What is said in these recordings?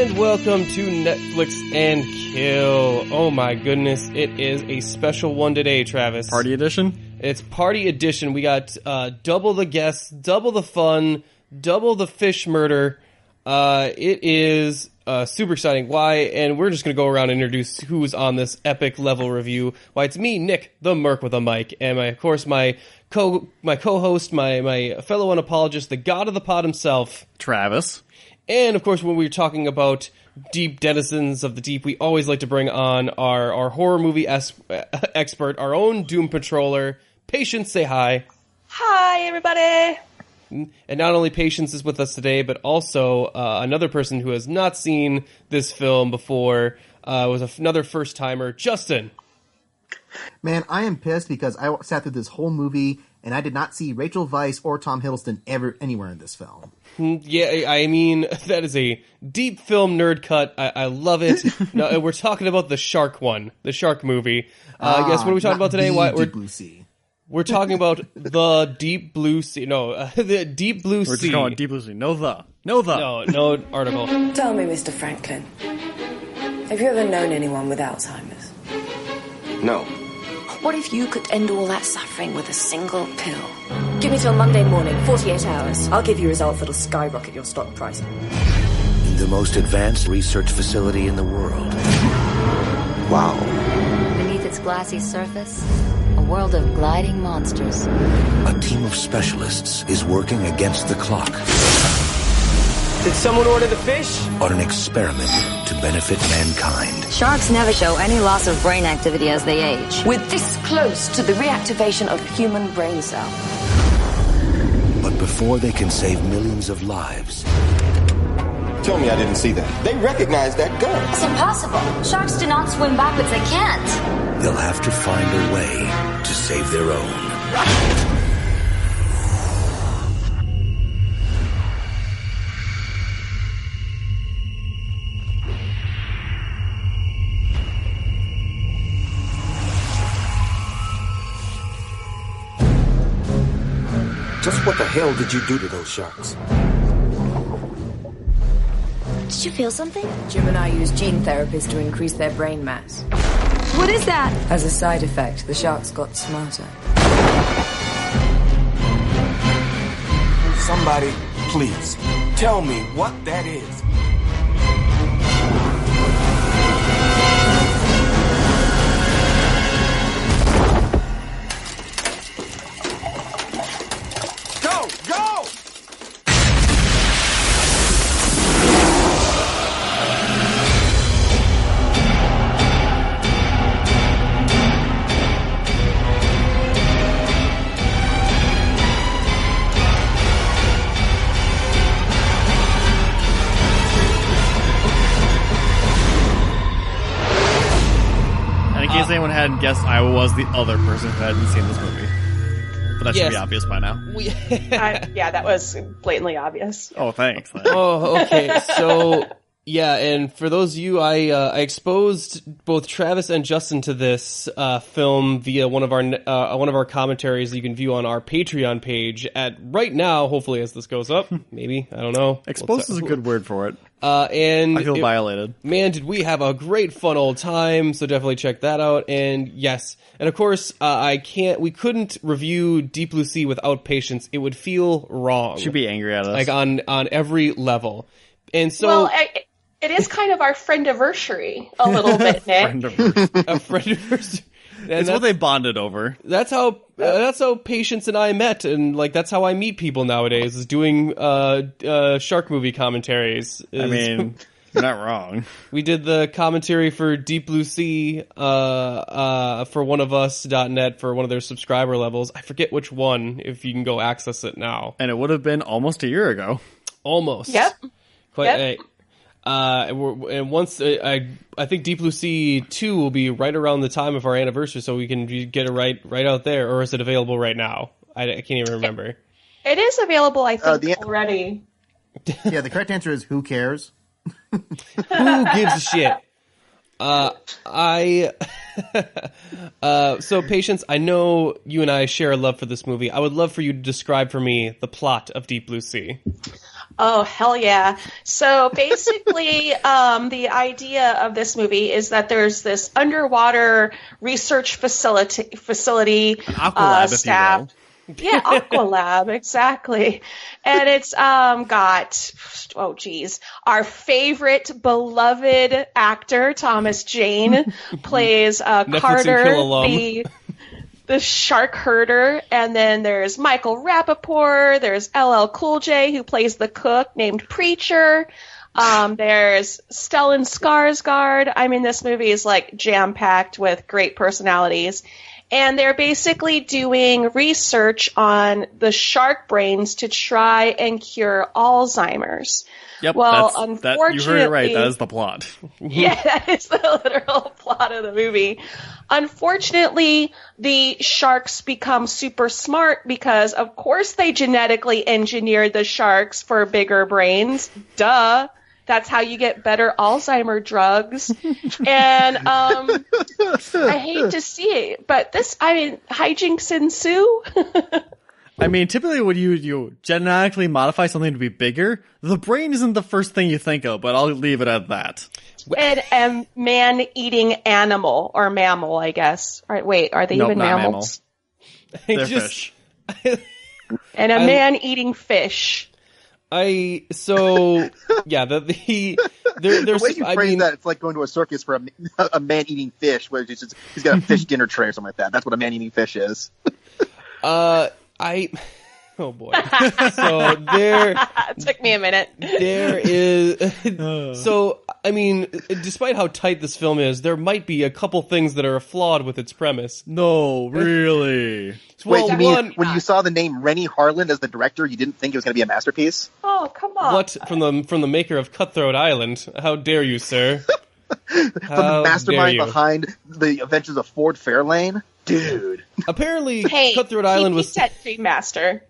And welcome to Netflix and Kill. Oh my goodness, it is a special one today, Travis. Party edition? It's party edition. We got double the guests, double the fun, double the fish murder. It is super exciting. Why? And we're just going to go around and introduce who's on this epic level review. Why, it's me, Nick, the Merc with a mic, and of course my co-host, my fellow unapologist, the god of the pod himself, Travis. And, of course, when we're talking about deep denizens of the deep, we always like to bring on our horror movie expert, our own Doom Patroller. Patience, say hi. Hi, everybody. And not only Patience is with us today, but also another person who has not seen this film before, was another first-timer, Justin. Man, I am pissed because I sat through this whole movie and I did not see Rachel Weisz or Tom Hiddleston ever anywhere in this film. Yeah, I mean, that is a deep film nerd cut. I love it. No, we're talking about the shark one, the shark movie. Yes, what are we talking about today? Deep Blue Sea. We're talking about the Deep Blue Sea. No, the Deep Blue Sea. We're just going Deep Blue Sea. No No article. Tell me, Mr. Franklin, have you ever known anyone with Alzheimer's? No. What if you could end all that suffering with a single pill? Give me till Monday morning, 48 hours. I'll give you results that'll skyrocket your stock price. In the most advanced research facility in the world. Wow. Beneath its glassy surface, a world of gliding monsters. A team of specialists is working against the clock. Did someone order the fish? On an experiment to benefit mankind. Sharks never show any loss of brain activity as they age. We're this close to the reactivation of a human brain cell. But before they can save millions of lives... Tell me I didn't see that. They recognize that gun. It's impossible. Sharks do not swim backwards. They can't. They'll have to find a way to save their own. Just what the hell did you do to those sharks? Did you feel something? Jim and I use gene therapies to increase their brain mass. What is that? As a side effect, the sharks got smarter. Somebody, please, tell me what that is. In case anyone hadn't guessed, I was the other person who hadn't seen this movie. But that should be obvious by now. Yeah, that was blatantly obvious. Oh, thanks. Oh, okay. So, yeah, and for those of you, I exposed both Travis and Justin to this film via one of our commentaries that you can view on our Patreon page at right now. Hopefully, as this goes up, maybe, I don't know. Exposed is a good word for it. And I feel violated. Man, did we have a great fun old time, so definitely check that out. And yes, and of course, we couldn't review Deep Blue Sea without Patience. It would feel wrong. Should be angry at us. Like on every level. And so... Well, it is kind of our friendiversary a little bit, Nick. A friendiversary. It's what they bonded over. That's how Patience and I met, and like that's how I meet people nowadays, is doing shark movie commentaries. I mean, you're not wrong. We did the commentary for Deep Blue Sea for oneofus.net for one of their subscriber levels. I forget which one, if you can go access it now. And it would have been almost a year ago. Almost. Yep. Quite. And once I think Deep Blue Sea 2 will be right around the time of our anniversary, so we can get it right out there. Or is it available right now? I can't even remember. It is available, I think, already. Yeah, the correct answer is who cares? Who gives a shit? So Patience, I know you and I share a love for this movie. I would love for you to describe for me the plot of Deep Blue Sea. Oh, hell yeah. So basically, the idea of this movie is that there's this underwater research facility Aqualab, staff. if you will. Yeah, Aqualab, exactly. And it's got, our favorite beloved actor, Thomas Jane, plays Carter, the shark herder. And then there's Michael Rappaport, there's LL Cool J, who plays the cook named Preacher. There's Stellan Skarsgård. I mean, this movie is like jam-packed with great personalities. And they're basically doing research on the shark brains to try and cure Alzheimer's. Yep, well, unfortunately, you heard it right. That is the plot. Yeah, that is the literal plot of the movie. Unfortunately, the sharks become super smart because, of course, they genetically engineered the sharks for bigger brains. Duh. That's how you get better Alzheimer drugs. And I hate to see it, but hijinks ensue. I mean, typically when you genetically modify something to be bigger, the brain isn't the first thing you think of, but I'll leave it at that. And a man-eating animal, or mammal, I guess. All right, wait, are they even mammals? They're fish. And a man-eating fish. The way you phrase that, it's like going to a circus for a man eating fish, where he's got a fish dinner tray or something like that. That's what a man eating fish is. Oh boy. So there it took me a minute. There is so I mean, despite how tight this film is, there might be a couple things that are flawed with its premise. No, really. Wait, you mean when you saw the name Rennie Harlan as the director, you didn't think it was going to be a masterpiece? Oh, come on. What from the maker of Cutthroat Island? How dare you, sir? From the mastermind behind the Adventures of Ford Fairlane? Dude. Apparently Cutthroat Island was that Master.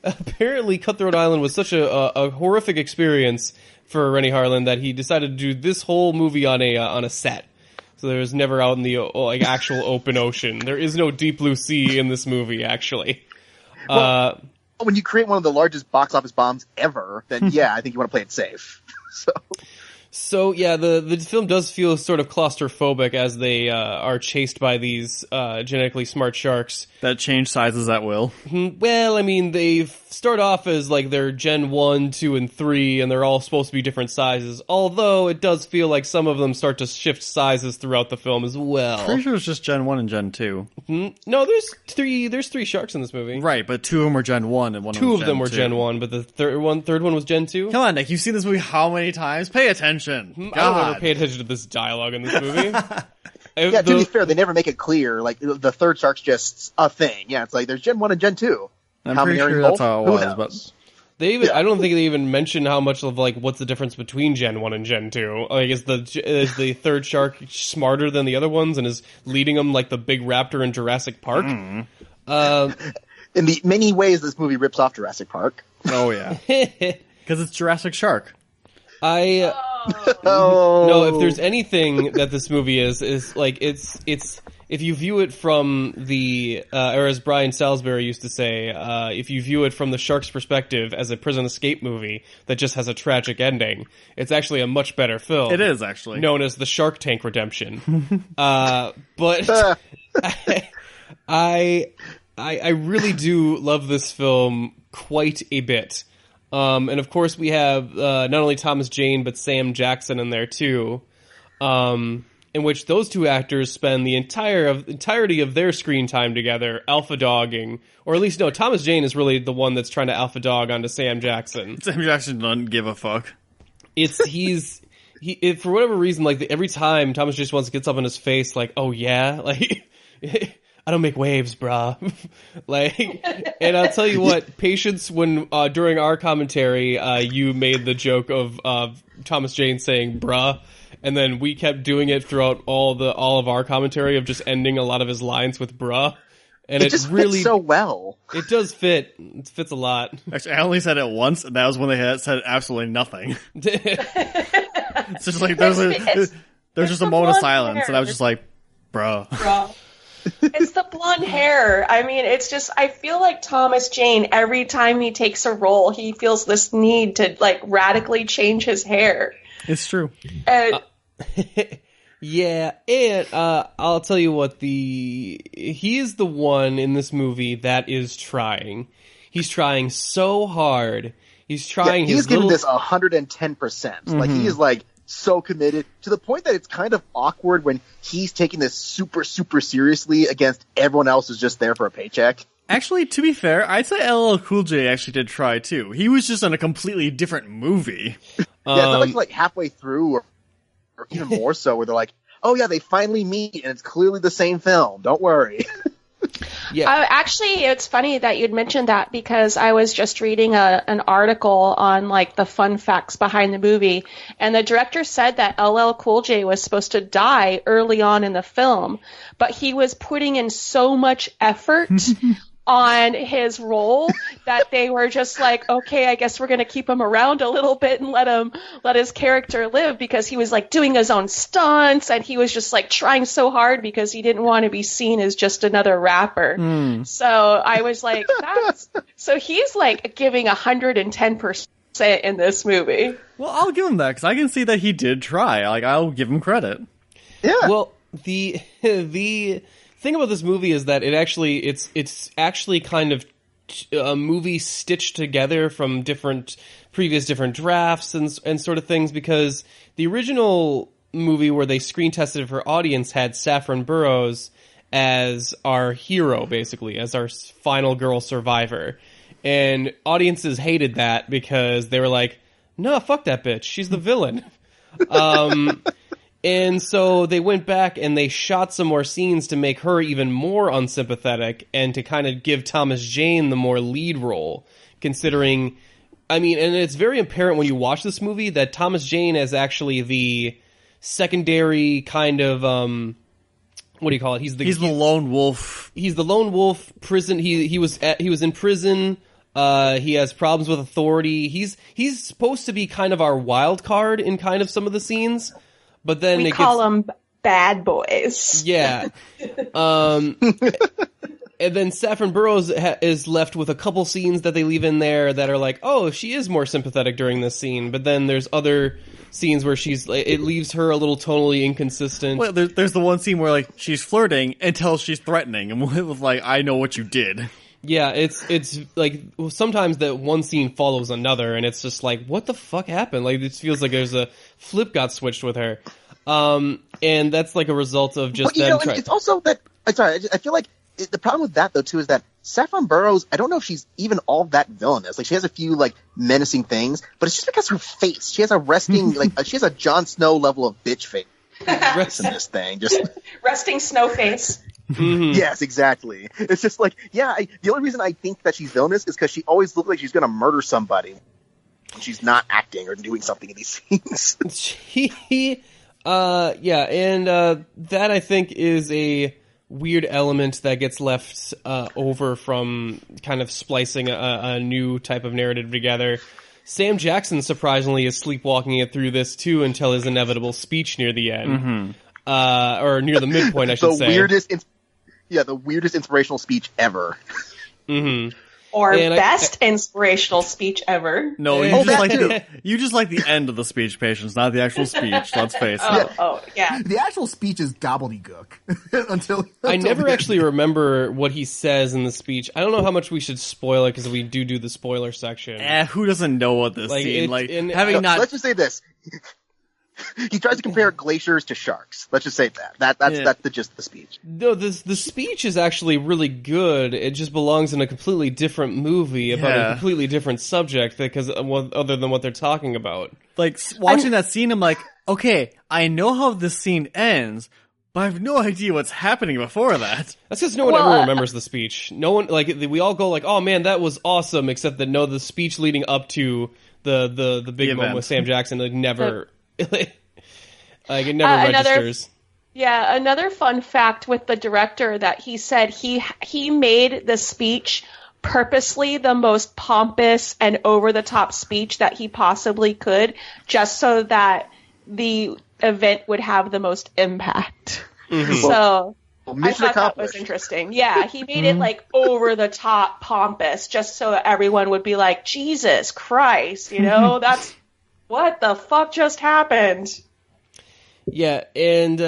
Apparently, Cutthroat Island was such a horrific experience for Rennie Harlan that he decided to do this whole movie on a set. So there was never out in the actual open ocean. There is no deep blue sea in this movie, actually. Well, when you create one of the largest box office bombs ever, then yeah, I think you want to play it safe. So yeah, the film does feel sort of claustrophobic as they are chased by these genetically smart sharks that change sizes at will. Well, I mean, they start off as like they're Gen 1, 2, and 3, and they're all supposed to be different sizes. Although it does feel like some of them start to shift sizes throughout the film as well. Pretty sure it's just Gen 1 and Gen 2. No, there's three sharks in this movie. Right, but two of them were Gen 1 and one two of them were Gen 1, but the third one was Gen 2. Come on, Nick, you've seen this movie how many times? Pay attention. I don't ever pay attention to this dialogue in this movie. Yeah, to be fair, they never make it clear. Like, the third shark's just a thing. Yeah, it's like, there's Gen 1 and Gen 2. I'm pretty sure that's how it was, but... I don't think they even mention how much of, like, what's the difference between Gen 1 and Gen 2. Like, is the third shark smarter than the other ones and is leading them like the big raptor in Jurassic Park? In the many ways this movie rips off Jurassic Park. Oh, yeah. Because it's Jurassic Shark. No, if there's anything that this movie is like it's if you view it from the or as Brian Salisbury used to say, if you view it from the shark's perspective as a prison escape movie that just has a tragic ending, it's actually a much better film. It is actually known as the Shark Tank Redemption. But I really do love this film quite a bit. And of course we have not only Thomas Jane but Sam Jackson in there too, in which those two actors spend the entirety of their screen time together alpha dogging, or at least no, Thomas Jane is really the one that's trying to alpha dog onto Sam Jackson. Sam Jackson doesn't give a fuck. For whatever reason, like every time Thomas just wants to get up in his face, like, oh yeah, like. I don't make waves, brah. And I'll tell you what, Patience, when during our commentary, you made the joke of Thomas Jane saying "bruh," and then we kept doing it throughout all of our commentary of just ending a lot of his lines with "bruh," and it just really fits so well. It does fit. It fits a lot. Actually, I only said it once, and that was when they had said absolutely nothing. It's just like there's just a moment of silence, and I was just like, "bruh." It's the blonde hair. I mean, it's just, I feel like Thomas Jane, every time he takes a role, he feels this need to, like, radically change his hair. It's true. Yeah, and I'll tell you what, he is the one in this movie that is trying. He's trying so hard. He's trying he's his giving little... this 110%. Like, he is, like, so committed to the point that it's kind of awkward when he's taking this super, super seriously against everyone else who's just there for a paycheck. Actually, to be fair, I'd say LL Cool J actually did try, too. He was just in a completely different movie. Yeah, it's not like halfway through or even more so, where they're like, oh yeah, they finally meet, and it's clearly the same film. Don't worry. Yeah. Actually, it's funny that you'd mentioned that because I was just reading an article on like the fun facts behind the movie, and the director said that LL Cool J was supposed to die early on in the film, but he was putting in so much effort on his role that they were just like, okay, I guess we're going to keep him around a little bit and let his character live, because he was like doing his own stunts and he was just like trying so hard because he didn't want to be seen as just another rapper. So I was like, so he's like giving 110% in this movie. Well, I'll give him that, because I can see that he did try. Like, I'll give him credit. Yeah. Well, the thing about this movie is that it's actually kind of a movie stitched together from different drafts and sort of things, because the original movie where they screen tested for audience had Saffron Burrows as our hero, basically, as our final girl survivor. And audiences hated that because they were like, no, fuck that bitch. She's the villain. And so they went back and they shot some more scenes to make her even more unsympathetic and to kind of give Thomas Jane the more lead role, considering, I mean, and it's very apparent when you watch this movie that Thomas Jane is actually the secondary kind of, what do you call it? He's the lone wolf. He's the lone wolf prison. He was in prison. He has problems with authority. He's supposed to be kind of our wild card in kind of some of the scenes. But then we call them bad boys. Yeah. And then Saffron Burrows is left with a couple scenes that they leave in there that are like, oh, she is more sympathetic during this scene. But then there's other scenes where it leaves her a little tonally inconsistent. Well, there's the one scene where like she's flirting until she's threatening, and it was like, I know what you did. Yeah, it's like sometimes that one scene follows another, and it's just like, what the fuck happened? Like, it feels like there's a flip got switched with her, and that's like a result of just them. It's also that. I'm sorry, I feel like the problem with that though too is that Saffron Burrows, I don't know if she's even all that villainous. Like, she has a few like menacing things, but it's just because her face. She has a resting she has a Jon Snow level of bitch face in this thing. Just resting snow face. Mm-hmm. Yes, exactly. It's just like, the only reason I think that she's villainous is because she always looks like she's going to murder somebody. She's not acting or doing something in these scenes. That I think is a weird element that gets left over from kind of splicing a new type of narrative together. Sam Jackson, surprisingly, is sleepwalking it through this, too, until his inevitable speech near the end. Or near the midpoint, I should say. The weirdest inspirational speech ever. Mm-hmm. Or best inspirational speech ever. No, you just like the end of the speech, Patience, not the actual speech. Let's face it. Yeah. The actual speech is gobbledygook. until I never actually remember what he says in the speech. I don't know how much we should spoil it because we do the spoiler section. Who doesn't know what this scene? Let's just say this. He tries to compare glaciers to sharks. Let's just say that. That's the gist of the speech. No, the speech is actually really good. It just belongs in a completely different movie about a completely different subject because other than what they're talking about. Like, watching that scene, I'm like, okay, I know how this scene ends, but I have no idea what's happening before that. That's because no one ever remembers the speech. No one, like, we all go like, oh man, that was awesome, except that the speech leading up to the big moment with Sam Jackson, like, never... like, it never registers. Another fun fact with the director that he said he made the speech purposely the most pompous and over-the-top speech that he possibly could, just so that the event would have the most impact. Mm-hmm. So Mission I thought that accomplished. was interesting. Yeah, he made it like over the top pompous, just so everyone would be like, Jesus Christ, that's what the fuck just happened. Yeah, and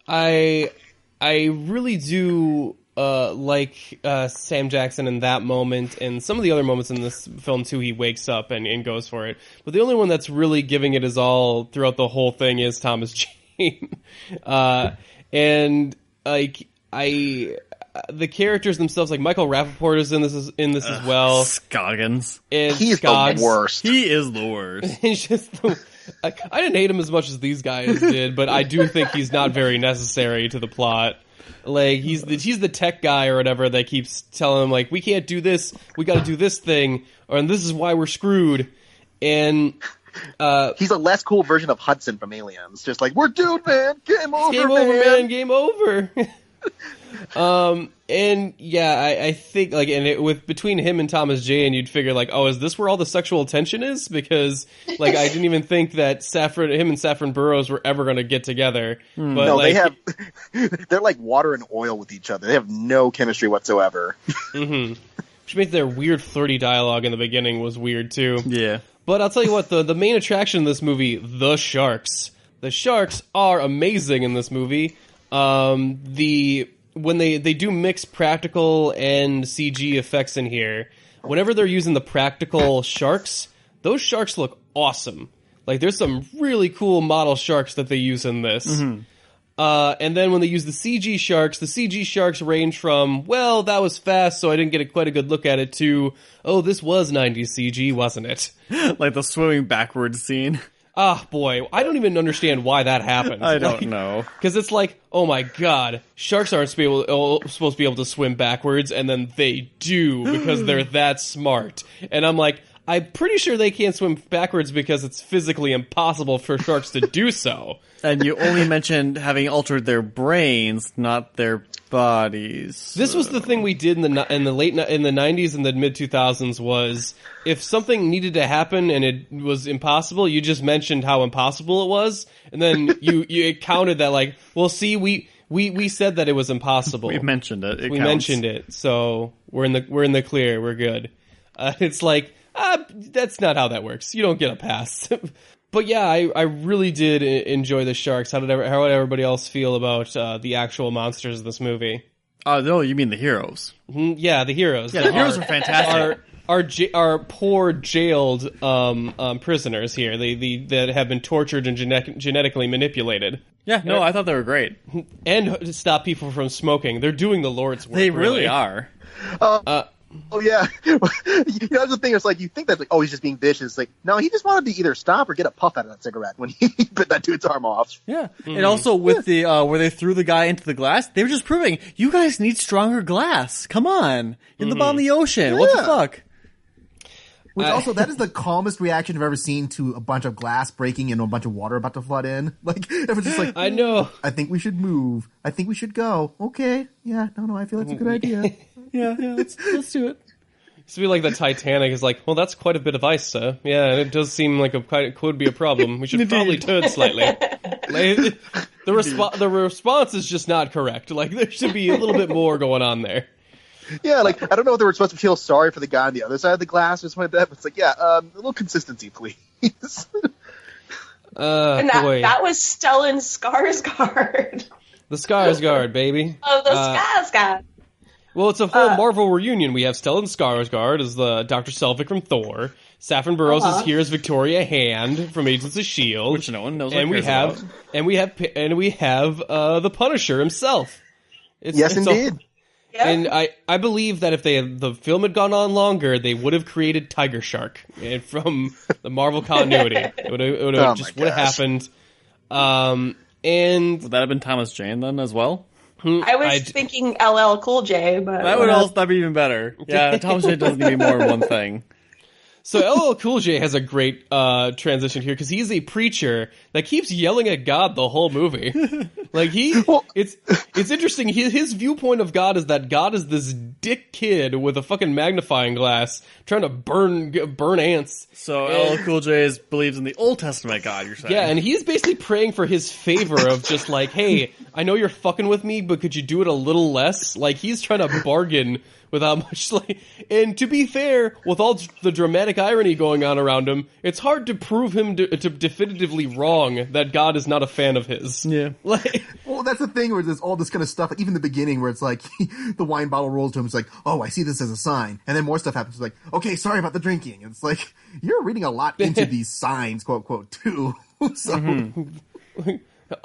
I really do like Sam Jackson in that moment, and some of the other moments in this film too. He wakes up and goes for it, but the only one that's really giving it his all throughout the whole thing is Thomas Jane. And like the characters themselves, like Michael Rappaport is in this as well. Scoggins. And He's Scoggs. the worst. He is the worst. He's just I didn't hate him as much as these guys did, but I do think he's not very necessary to the plot. Like he's the tech guy or whatever that keeps telling him like, we can't do this, we got to do this thing, and this is why we're screwed. And he's a less cool version of Hudson from Aliens. Just like, we're doomed, man. Game over, man. Game over. And yeah, I think like, and between him and Thomas Jane, you'd figure like, oh, is this where all the sexual tension is? Because like, I didn't even think that him and Saffron Burrows were ever going to get together. But no, like, they're like water and oil with each other. They have no chemistry whatsoever. Mm-hmm. Which makes their weird flirty dialogue in the beginning was weird too. Yeah. But I'll tell you what, the main attraction in this movie, the sharks. The sharks are amazing in this movie. When they do mix practical and CG effects in here, whenever they're using the practical sharks, those sharks look awesome. Like, there's some really cool model sharks that they use in this. Mm-hmm. And then when they use the CG sharks range from, well, that was fast, so I didn't get quite a good look at it, to, oh, this was 90s CG, wasn't it? Like the swimming backwards scene. Ah, boy, I don't even understand why that happened. I don't know. Because it's like, oh my god, sharks aren't supposed to be able to swim backwards, and then they do, because they're that smart. And I'm like, I'm pretty sure they can't swim backwards because it's physically impossible for sharks to do so. And you only mentioned having altered their brains, not their bodies. This was the thing we did in the 90s and the mid 2000s was if something needed to happen and it was impossible, you just mentioned how impossible it was, and then you counted that like, well, see, we said that it was impossible. We mentioned it. We mentioned it, so we're in the clear. We're good. It's like that's not how that works. You don't get a pass. But yeah, I really did enjoy the sharks. How did everybody else feel about the actual monsters of this movie? No, you mean the heroes? Mm-hmm, yeah, the heroes. Yeah, the heroes are fantastic. Our poor jailed prisoners here. That have been tortured and genetically manipulated. Yeah, no, I thought they were great. And to stop people from smoking. They're doing the Lord's work. They really are. Oh yeah, that's the thing. It's like you think that's like, oh, he's just being vicious. It's like, no, he just wanted to either stop or get a puff out of that cigarette when he bit that dude's arm off. Yeah, and also with the where they threw the guy into the glass, they were just proving you guys need stronger glass. Come on, in the bottom of the ocean. Yeah. What the fuck? Which also, that is the calmest reaction I've ever seen to a bunch of glass breaking and a bunch of water about to flood in. Like, it was just like, I know. I think we should move. I think we should go. Okay. Yeah. No, I feel that's a good idea. yeah, let's do it. It's be like the Titanic is like, well, that's quite a bit of ice, sir. Yeah, and it does seem like it could be a problem. We should probably turn slightly. Like, the response is just not correct. Like, there should be a little bit more going on there. Yeah, like, I don't know if they were supposed to feel sorry for the guy on the other side of the glass or something like that, but it's like, yeah, a little consistency, please. And that was Stellan Skarsgård. The Skarsgård, baby. Oh, the Skarsgård. Well, it's a whole Marvel reunion. We have Stellan Skarsgård as the Dr. Selvig from Thor. Saffron Burrows is here as Victoria Hand from Agents of S.H.I.E.L.D. Which no one knows and we have the Punisher himself. Yes, indeed. Yeah. And I believe that if the film had gone on longer, they would have created Tiger Shark from the Marvel continuity. It would have happened. And would that have been Thomas Jane then as well? I was thinking LL Cool J, but that'd be even better. Yeah, Thomas Jane doesn't need more than one thing. So LL Cool J has a great transition here because he's a preacher that keeps yelling at God the whole movie. Like it's interesting. His viewpoint of God is that God is this dick kid with a fucking magnifying glass trying to burn ants. So LL Cool J believes in the Old Testament God, you're saying? Yeah, and he's basically praying for his favor of just like, hey, I know you're fucking with me, but could you do it a little less? Like he's trying to bargain with how much, like, and to be fair, with all the dramatic irony going on around him, it's hard to prove him to definitively wrong that God is not a fan of his. Yeah. Like, well, that's the thing where there's all this kind of stuff, like even the beginning where it's like, the wine bottle rolls to him, it's like, oh, I see this as a sign. And then more stuff happens, it's like, okay, sorry about the drinking. And it's like, you're reading a lot into these signs, quote, quote, too. So...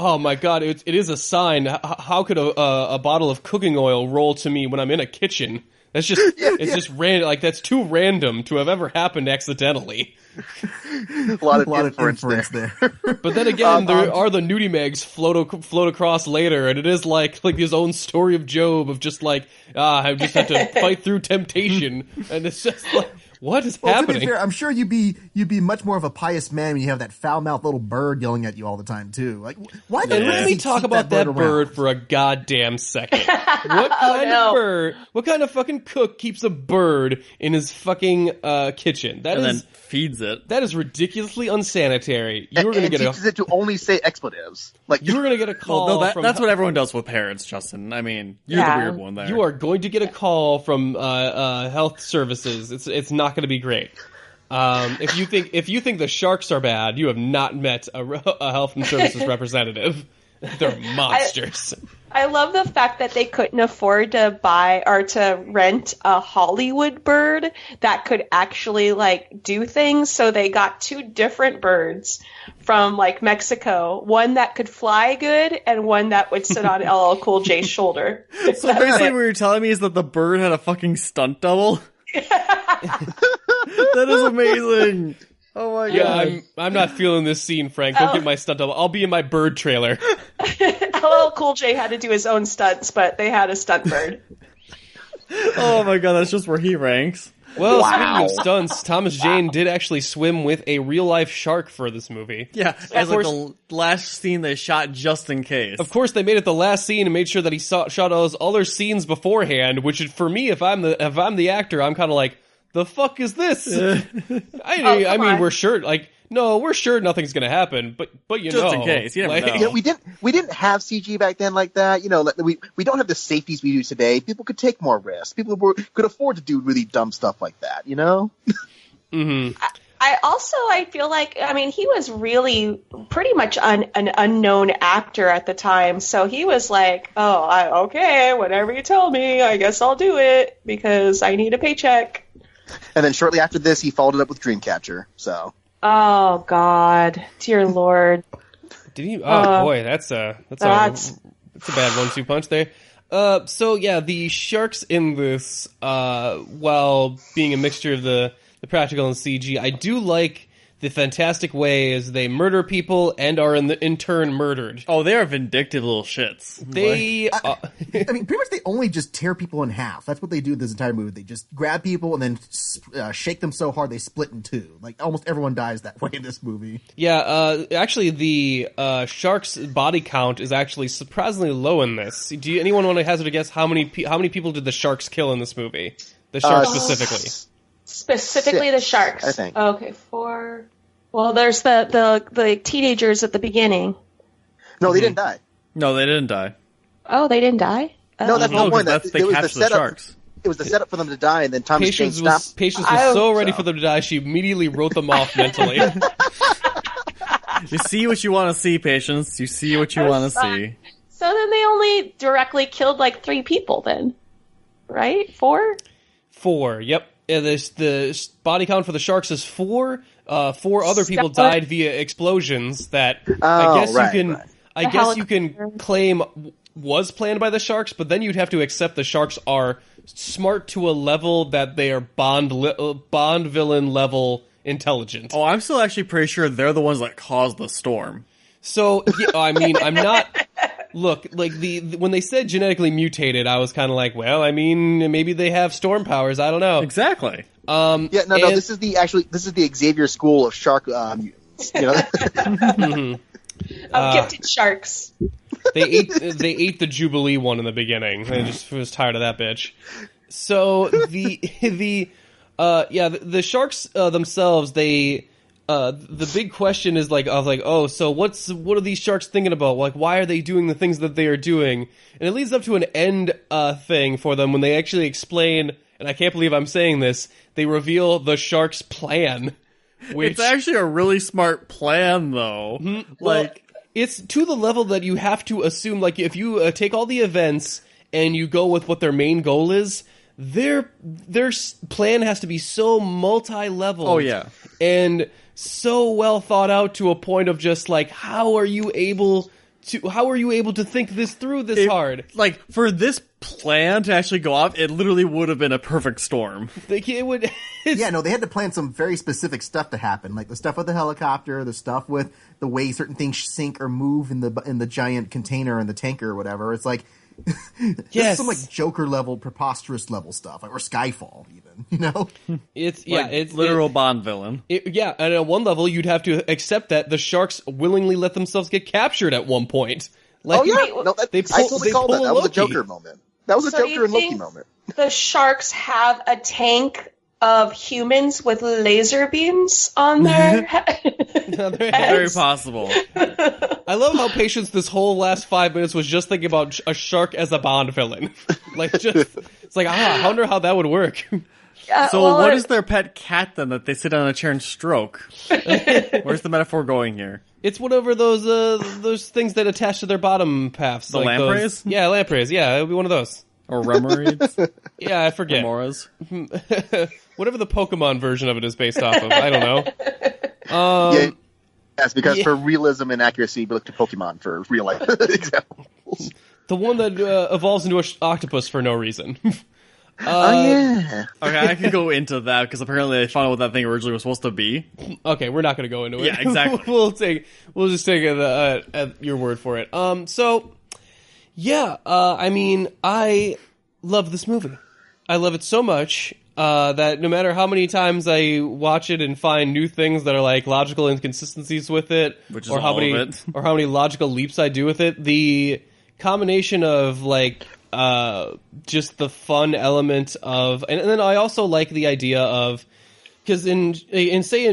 Oh my god, it is a sign. How could a bottle of cooking oil roll to me when I'm in a kitchen? That's just, just random. Like, that's too random to have ever happened accidentally. A lot of inference there. But then again, there are the nudie mags float across later, and it is like his own story of Job of just like, I just have to fight through temptation. And it's just like, what is happening? To be fair, I'm sure you'd be much more of a pious man when you have that foul-mouthed little bird yelling at you all the time too. Like, why? Let me talk about that bird for a goddamn second. What kind of bird? What kind of fucking cook keeps a bird in his fucking kitchen? Then feeds it. That is ridiculously unsanitary. You were going to get teaches it to only say expletives. Like you were going to get a call. Well, that's what everyone does with parents, Justin. I mean, you're the weird one there. You are going to get a call from health services. It's not going to be great. If you think the sharks are bad, you have not met a health and services representative. They're monsters. I love the fact that they couldn't afford to buy or to rent a Hollywood bird that could actually like do things. So they got two different birds from like Mexico, one that could fly good and one that would sit on LL Cool J's shoulder. So basically what you're telling me is that the bird had a fucking stunt double? That is amazing. Oh my god. Yeah, I'm not feeling this scene, Frank. Don't get my stunt double. I'll be in my bird trailer. LL Cool J had to do his own stunts, but they had a stunt bird. Oh my god, that's just where he ranks. Well, speaking of stunts, Thomas Jane did actually swim with a real-life shark for this movie. Yeah, as like the last scene they shot just in case. Of course, they made it the last scene and made sure that he shot all those other scenes beforehand, which for me, if I'm the actor, I'm kind of like, the fuck is this? I mean, we're sure, like, no, we're sure nothing's gonna happen, but you just know, in case, you never know. Yeah, we didn't have CG back then like that. You know, we don't have the safeties we do today. People could take more risks. People could afford to do really dumb stuff like that. You know. Mm-hmm. I feel like, I mean, he was really pretty much an unknown actor at the time, so he was like, okay, whatever you tell me, I guess I'll do it because I need a paycheck. And then shortly after this, he followed it up with Dreamcatcher. So. Oh God, dear Lord! Did he? Oh boy, that's a bad 1-2 punch there. So yeah, the sharks in this, while being a mixture of the practical and CG, I do like the fantastic ways they murder people and are in turn murdered. Oh, they are vindictive little shits. I mean, pretty much they only just tear people in half. That's what they do this entire movie. They just grab people and then shake them so hard they split in two. Like, almost everyone dies that way in this movie. Yeah, actually, the shark's body count is actually surprisingly low in this. Anyone want to hazard a guess how many people did the sharks kill in this movie? The sharks specifically. Specifically 6, the sharks. I think. Okay, 4. Well, there's the teenagers at the beginning. No, they didn't die. No, they didn't die. Oh, they didn't die? No, that's the point. They captured the sharks. It was the setup for them to die, and then Thomas Jane stopped. Patience was so ready for them to die, she immediately wrote them off mentally. You see what you want to see, Patience. You see what you want to see. So then they only directly killed like 3 people then, right? 4? 4, yep. Yeah, the body count for the sharks is 4. 4 other people died via explosions that I guess you can claim was planned by the sharks, but then you'd have to accept the sharks are smart to a level that they are Bond villain level intelligent. Oh, I'm still actually pretty sure they're the ones that caused the storm. So, yeah, I mean, I'm not... Look, like when they said genetically mutated, I was kind of like, well, I mean, maybe they have storm powers. I don't know. Exactly. This is the Xavier School of shark mutants. You know? Gifted sharks. They ate the Jubilee one in the beginning. I just was tired of that bitch. So the sharks themselves, the big question is like, I was like, oh, so what are these sharks thinking about? Like, why are they doing the things that they are doing? And it leads up to an end thing for them when they actually explain, and I can't believe I'm saying this, they reveal the sharks' plan. Which, it's actually a really smart plan, though. It's to the level that you have to assume, like, if you take all the events and you go with what their main goal is, their plan has to be so multi-level. Oh, yeah. And so well thought out to a point of just, like, how are you able to think this through this hard? Like, for this plan to actually go off, it literally would have been a perfect storm. They had to plan some very specific stuff to happen, like the stuff with the helicopter, the stuff with the way certain things sink or move in the giant container and the tanker or whatever. It's like, this is some like Joker level, preposterous level stuff, or Skyfall even, you know? It's literal Bond villain. And at one level, you'd have to accept that the sharks willingly let themselves get captured at one point. Like, I totally called that. That was a Joker moment. That was a Joker and Loki moment. The sharks have a tank of humans with laser beams on their heads. Very possible. I love how Patience this whole last 5 minutes was just thinking about a shark as a Bond villain. It's like, I wonder how that would work. What is their pet cat then that they sit on a chair and stroke? Where's the metaphor going here? It's whatever those things that attach to their bottom halves. The lampreys? Yeah, lampreys. Yeah, it would be one of those. Or remorads? Yeah, I forget. Remoras? Whatever the Pokemon version of it is based off of. I don't know. Yes, because for realism and accuracy, we look to Pokemon for real life examples. The one that evolves into an octopus for no reason. Okay, I can go into that because apparently they found out what that thing originally was supposed to be. Okay, we're not going to go into it. Yeah, exactly. We'll just take your word for it. I mean, I love this movie. I love it so much that no matter how many times I watch it and find new things that are like logical inconsistencies with it, which is or how many logical leaps I do with it, the combination of like just the fun element of, and then I also like the idea of, because in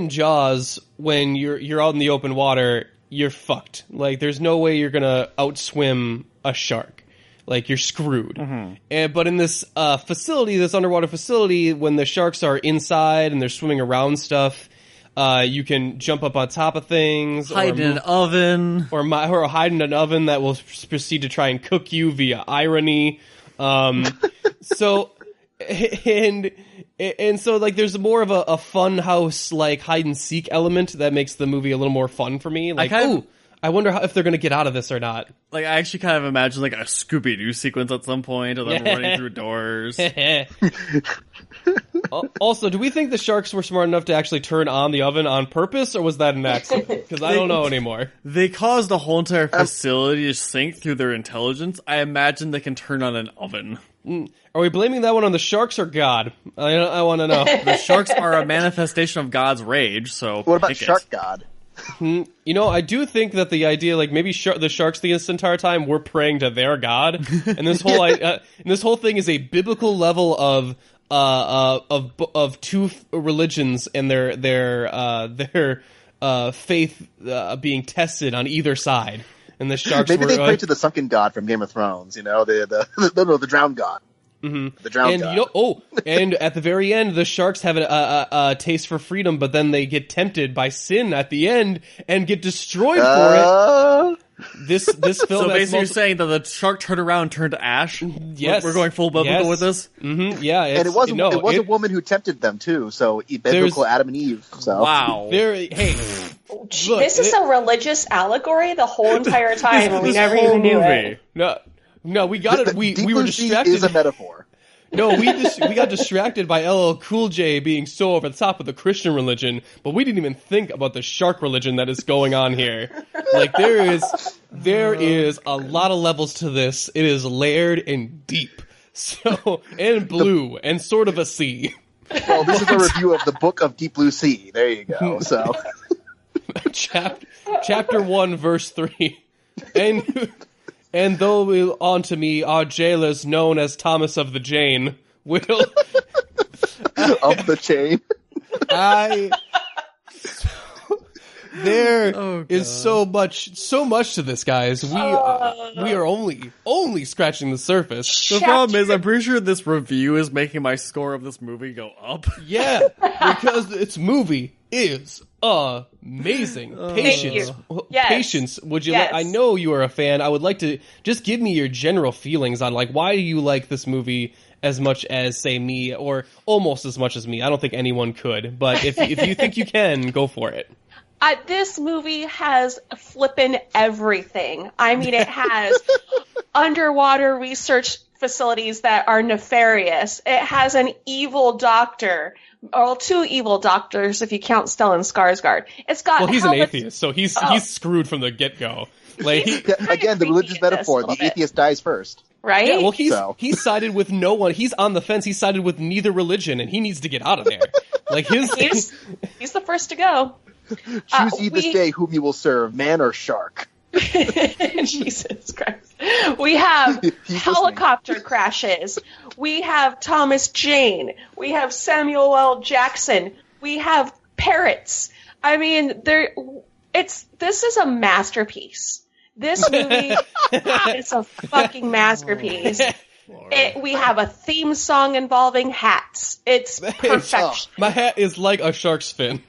Jaws, when you're out in the open water, you're fucked. Like, there's no way you're gonna outswim a shark. Like, you're screwed. Mm-hmm. But in this facility, this underwater facility, when the sharks are inside and they're swimming around stuff, you can jump up on top of things, hide in an oven, or hide in an oven that will proceed to try and cook you via irony. So like there's more of a fun house like hide and seek element that makes the movie a little more fun for me. Like, I wonder if they're going to get out of this or not. Like, I actually kind of imagine like a Scooby-Doo sequence at some point of them running through doors. Also, do we think the sharks were smart enough to actually turn on the oven on purpose, or was that an accident? Because I don't know anymore. They caused the whole entire facility to sink through their intelligence. I imagine they can turn on an oven. Are we blaming that one on the sharks or God? I want to know. The sharks are a manifestation of God's rage, so what about Shark God? You know, I do think that the idea, like maybe the sharks this entire time were praying to their God, and this whole thing is a biblical level of two religions and their faith being tested on either side, and the sharks maybe they prayed to the sunken god from Game of Thrones, you know, the drowned god. Mm-hmm. The drowned god. And at the very end, the sharks have a taste for freedom, but then they get tempted by sin at the end and get destroyed for it. This film. So basically, you're saying that the shark turned around and turned to ash. Yes, we're going full biblical with this. Mm-hmm. Yeah, and it was a woman who tempted them too. So biblical Adam and Eve. So wow. This is a religious allegory the whole entire time, and we never even knew it. No, we got it. We were distracted. Is a metaphor. No, we got distracted by LL Cool J being so over the top of the Christian religion, but we didn't even think about the shark religion that is going on here. Like, there is a lot of levels to this. It is layered and deep. So, and blue, and sort of a sea. Well, this is a review of the Book of Deep Blue Sea. There you go. So, chapter 1, verse 3. And though unto me our jailers known as Thomas of the Jane will of the chain. There is so much to this, guys. We are only scratching the surface. The problem is, I'm pretty sure this review is making my score of this movie go up. Yeah, because its movie is amazing. Patience. Yes. Patience. Would you Yes. I know you are a fan. I would like to just give me your general feelings on, like, why do you like this movie as much as, say, me, or almost as much as me. I don't think anyone could, but if you think you can, go for it. This movie has flippin' everything. I mean, it has underwater research facilities that are nefarious. It has an evil doctor, or two evil doctors if you count Stellan Skarsgård. It's got well, he's an atheist, so he's screwed from the get-go. Like, again, the religious metaphor: the atheist dies first. Right? Yeah, well, he's sided with no one. He's on the fence. He's sided with neither religion, and he needs to get out of there. Like he's the first to go. Choose ye this day whom you will serve, man or shark. Jesus Christ. We have helicopter crashes. We have Thomas Jane. We have Samuel L. Jackson. We have parrots. I mean, this is a masterpiece. This movie is a fucking masterpiece. We have a theme song involving hats. It's perfection. My hat is like a shark's fin.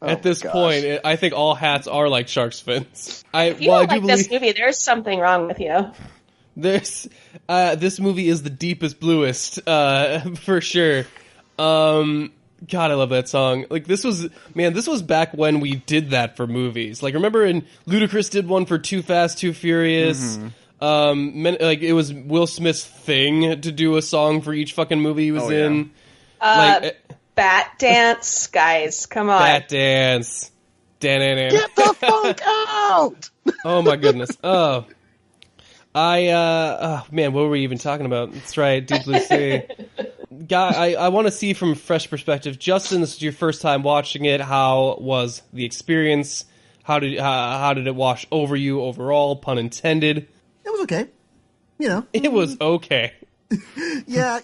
At this point, I think all hats are like shark's fins. If you don't like this movie, there's something wrong with you. This movie is the deepest, bluest, for sure. God, I love that song. Like, this was back when we did that for movies. Like, remember Ludacris did one for Too Fast, Too Furious? Mm-hmm. Like, it was Will Smith's thing to do a song for each fucking movie he was in. Bat Dance, guys, come on. Bat Dance. Get the funk out! Oh my goodness. Oh. Man, what were we even talking about? That's right, Deep Blue Sea. Guy, I want to see from a fresh perspective. Justin, this is your first time watching it. How was the experience? How did it wash over you overall? Pun intended. It was okay. It was okay. Yeah,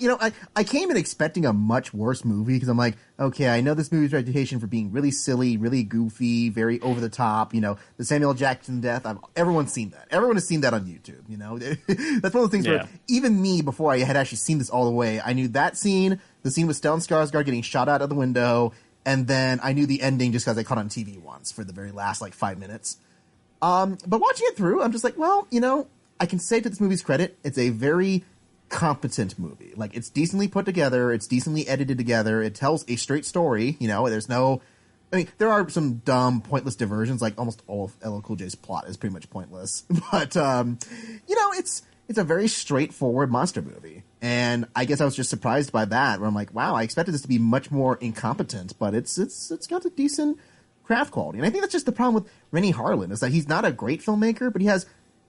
I came in expecting a much worse movie because I'm like, okay, I know this movie's reputation for being really silly, really goofy, very over the top. The Samuel Jackson death. Everyone's seen that. Everyone has seen that on YouTube. That's one of the things where even me, before I had actually seen this all the way, I knew that scene, the scene with Stellan Skarsgård getting shot out of the window, and then I knew the ending just because I caught it on TV once for the very last 5 minutes. But watching it through, I'm just like, well, I can say to this movie's credit, it's a very competent movie. Like, it's decently put together, it's decently edited together, it tells a straight story, there's no... I mean, there are some dumb, pointless diversions, like almost all of LL Cool J's plot is pretty much pointless. But, it's a very straightforward monster movie. And I guess I was just surprised by that, where I'm like, wow, I expected this to be much more incompetent, but it's got a decent craft quality. And I think that's just the problem with Rennie Harlan, is that he's not a great filmmaker, but he has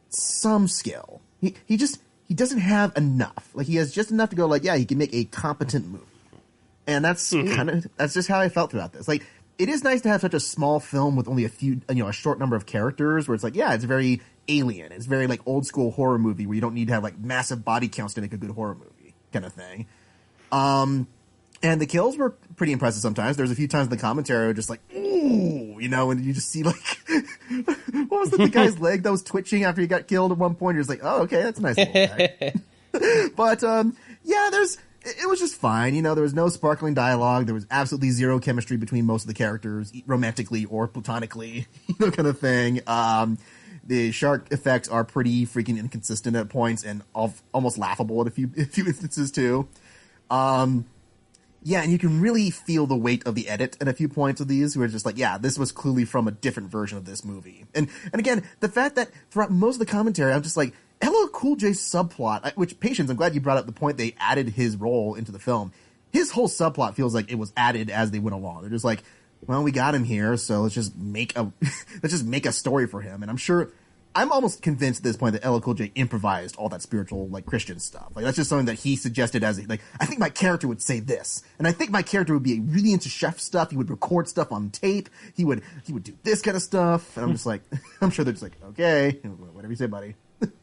some skill. He doesn't have enough. Like, he has just enough to go, he can make a competent movie. And that's that's just how I felt throughout this. Like, it is nice to have such a small film with only a short number of characters, where it's it's very Alien. It's very, old school horror movie where you don't need to have, massive body counts to make a good horror movie kind of thing. And the kills were pretty impressive sometimes. There's a few times in the commentary where just ooh, and you just see what was the guy's leg that was twitching after he got killed at one point? You're just like, oh, okay, that's a nice little effect. But, it was just fine. There was no sparkling dialogue. There was absolutely zero chemistry between most of the characters, romantically or platonically, kind of thing. The shark effects are pretty freaking inconsistent at points and almost laughable at a few instances too. Yeah, and you can really feel the weight of the edit at a few points of these, where it's just this was clearly from a different version of this movie. And again, the fact that throughout most of the commentary, I'm just like, LL Cool J subplot, which, Patience, I'm glad you brought up the point they added his role into the film. His whole subplot feels like it was added as they went along. They're just like, well, we got him here, so let's just make a story for him. And I'm almost convinced at this point that LL Cool J improvised all that spiritual, like, Christian stuff. Like, that's just something that he suggested as, like, I think my character would say this. And I think my character would be really into chef stuff. He would record stuff on tape. He would do this kind of stuff. And I'm just like, I'm sure they're just like, okay, whatever you say, buddy.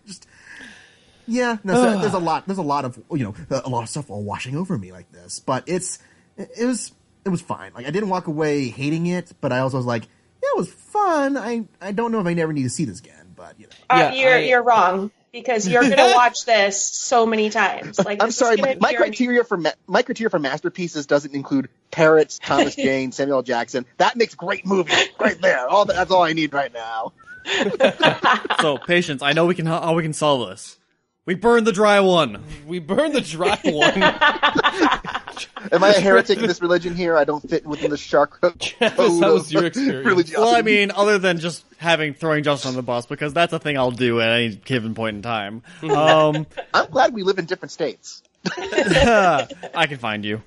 Just, yeah, no, so there's a lot of stuff all washing over me like this. But it was fine. Like, I didn't walk away hating it, but I also was like, yeah, it was fun. I don't know if I never need to see this again. But you're wrong, because you're going to watch this so many times. Like, I'm sorry, my criteria for masterpieces doesn't include parrots, Thomas Jane, Samuel L. Jackson. That makes great movies right there. That's all I need right now. So, Patience, I know how we can solve this. We burn the dry one. We burn the dry one. Am I a heretic in this religion here? I don't fit within the shark code. That was your experience. Well, I mean, other than just throwing Justin on the bus, because that's a thing I'll do at any given point in time. I'm glad we live in different states. I can find you.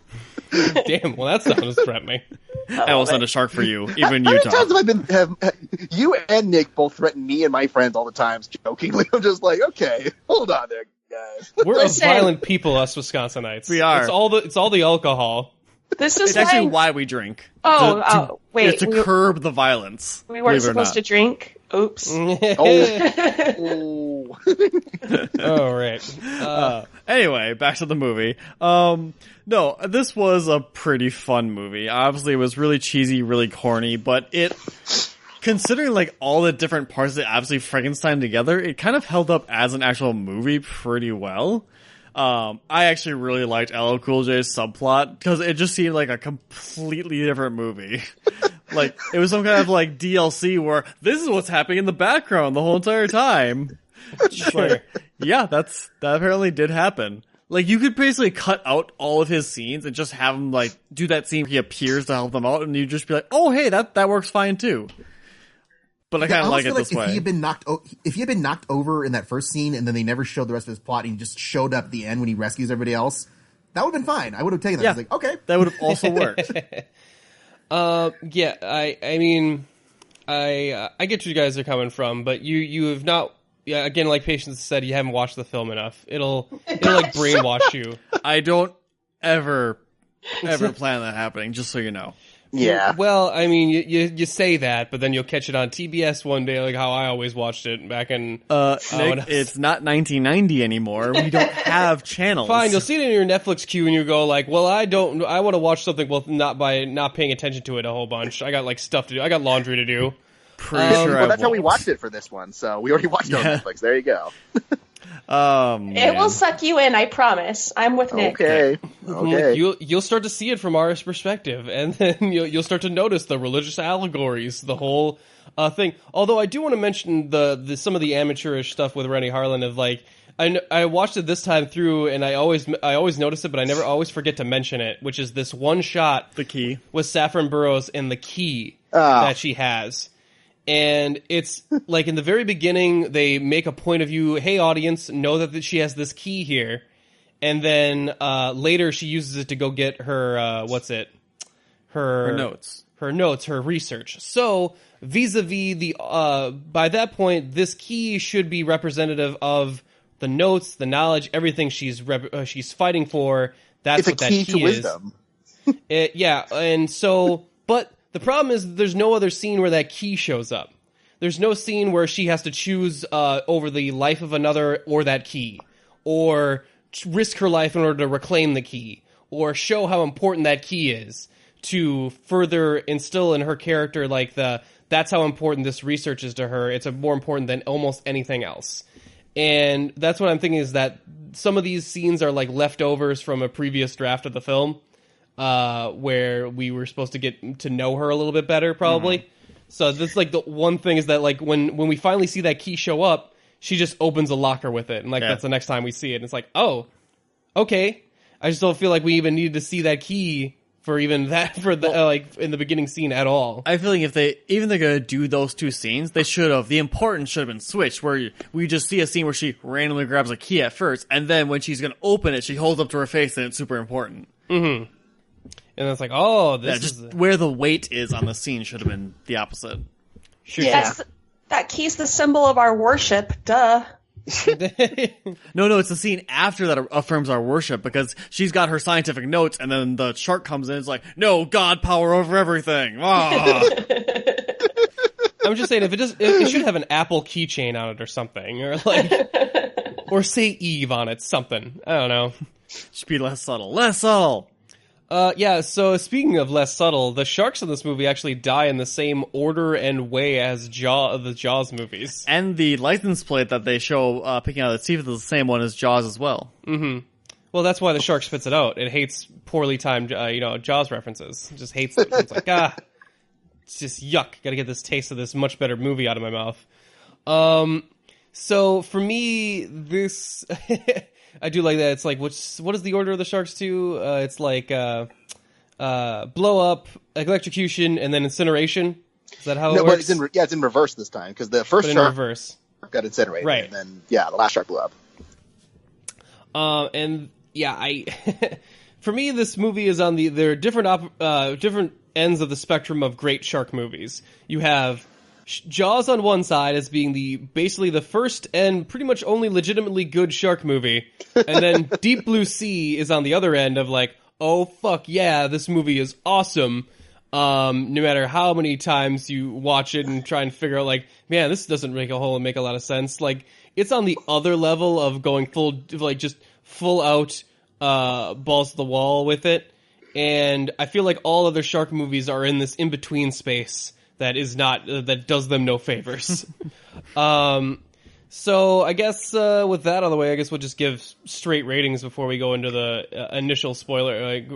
Damn, well, that sounds threatening. I will send a shark for you, even How Utah. many times have you and Nick both threaten me and my friends all the times, jokingly? I'm just like, okay, hold on there, guys. We're a violent people, us Wisconsinites. We are. It's all the alcohol. This is It's actually why we drink. Wait. It's to curb the violence. We weren't supposed to drink? Oops. Oh. All right. Anyway, back to the movie. No, this was a pretty fun movie. Obviously, it was really cheesy, really corny, but considering like all the different parts that obviously Frankenstein together, it kind of held up as an actual movie pretty well. I actually really liked LL Cool J's subplot because it just seemed like a completely different movie. Like, it was some kind of like DLC where this is what's happening in the background the whole entire time. Sure. Like, yeah, that apparently did happen. Like, you could basically cut out all of his scenes and just have him like do that scene where he appears to help them out, and you'd just be like, oh hey, that works fine too. But I kind of like it this way. If he had been knocked over in that first scene, and then they never showed the rest of his plot, and he just showed up at the end when he rescues everybody else, that would have been fine. I would have taken that. Yeah, I was like, okay, that would have also worked. Yeah, I mean, I get where you guys are coming from, but you have not. Yeah, again, like Patience said, you haven't watched the film enough. It'll like brainwash you. I don't ever plan that happening. Just so you know. Yeah. Well, I mean, you say that, but then you'll catch it on TBS one day, like how I always watched it back in. Nick, it's not 1990 anymore. We don't have channels. Fine, you'll see it in your Netflix queue, and you go like, "Well, I want to watch something, well, not paying attention to it a whole bunch. I got like stuff to do. I got laundry to do." Pretty sure. Well, that's how we watched it for this one. So we already watched it on Netflix. There you go. It will suck you in, I promise. I'm with Nick. Okay. You'll start to see it from our perspective, and then you'll start to notice the religious allegories, the whole thing. Although I do want to mention the some of the amateurish stuff with Rennie Harlan of like I watched it this time through, and I always notice it, but I never always forget to mention it, which is this one shot, the key with Saffron Burrows and the key that she has. And it's like in the very beginning, they make a point of view, hey, audience, know that she has this key here. And then later she uses it to go get her, her notes, her research. So vis-a-vis by that point, this key should be representative of the notes, the knowledge, everything she's fighting for. That's what that key to is. Wisdom. Yeah. And so, but the problem is there's no other scene where that key shows up. There's no scene where she has to choose over the life of another or that key, or risk her life in order to reclaim the key, or show how important that key is to further instill in her character like that's how important this research is to her. It's more important than almost anything else. And that's what I'm thinking is that some of these scenes are like leftovers from a previous draft of the film. Where we were supposed to get to know her a little bit better, probably. Mm-hmm. So that's like the one thing is that like when we finally see that key show up, she just opens a locker with it, and like that's the next time we see it. And it's like, oh, okay. I just don't feel like we even needed to see that key for even that for the like in the beginning scene at all. I feel like if they're gonna do those two scenes, they should have, the importance should have been switched, where we just see a scene where she randomly grabs a key at first, and then when she's gonna open it, she holds up to her face and it's super important. Mm-hmm. And it's like, oh, this is just where the weight is on the scene should have been the opposite. Sure. Yeah. That key's the symbol of our worship. Duh. No, it's the scene after that affirms our worship, because she's got her scientific notes, and then the shark comes in and it's like, no, God power over everything. Ah. I'm just saying, it should have an Apple keychain on it or something, or like, or say Eve on it, something. I don't know. Should be less subtle. Less subtle. Yeah, so speaking of less subtle, the sharks in this movie actually die in the same order and way as the Jaws movies. And the license plate that they show picking out the teeth is the same one as Jaws as well. Mm-hmm. Well, that's why the shark spits it out. It hates poorly timed, Jaws references. It just hates it. It's like, it's just yuck. Gotta get this taste of this much better movie out of my mouth. So for me, this... I do like that. It's like, what is the order of the sharks too? It's like blow up, electrocution, and then incineration. Is that how it works? It's in reverse this time, because the first shark got incinerated, right? And then the last shark blew up. And yeah, for me, this movie is on there are different ends of the spectrum of great shark movies. You have Jaws on one side as being basically the first and pretty much only legitimately good shark movie, and then Deep Blue Sea is on the other end of like, oh fuck yeah, this movie is awesome. No matter how many times you watch it and try and figure out like, man, this doesn't make a lot of sense. Like, it's on the other level of going full out balls to the wall with it. And I feel like all other shark movies are in this in between space that does them no favors. So I guess with that out of the way, I guess we'll just give straight ratings before we go into the initial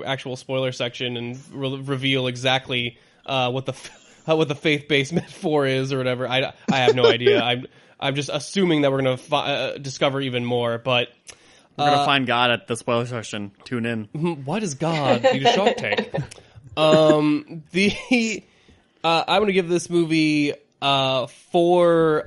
actual spoiler section and reveal exactly what the faith-based metaphor is or whatever. I have no idea. I'm just assuming that we're gonna discover even more, but. We're gonna find God at the spoiler section. Tune in. Why does God need a Shark Tank? I'm gonna give this movie 4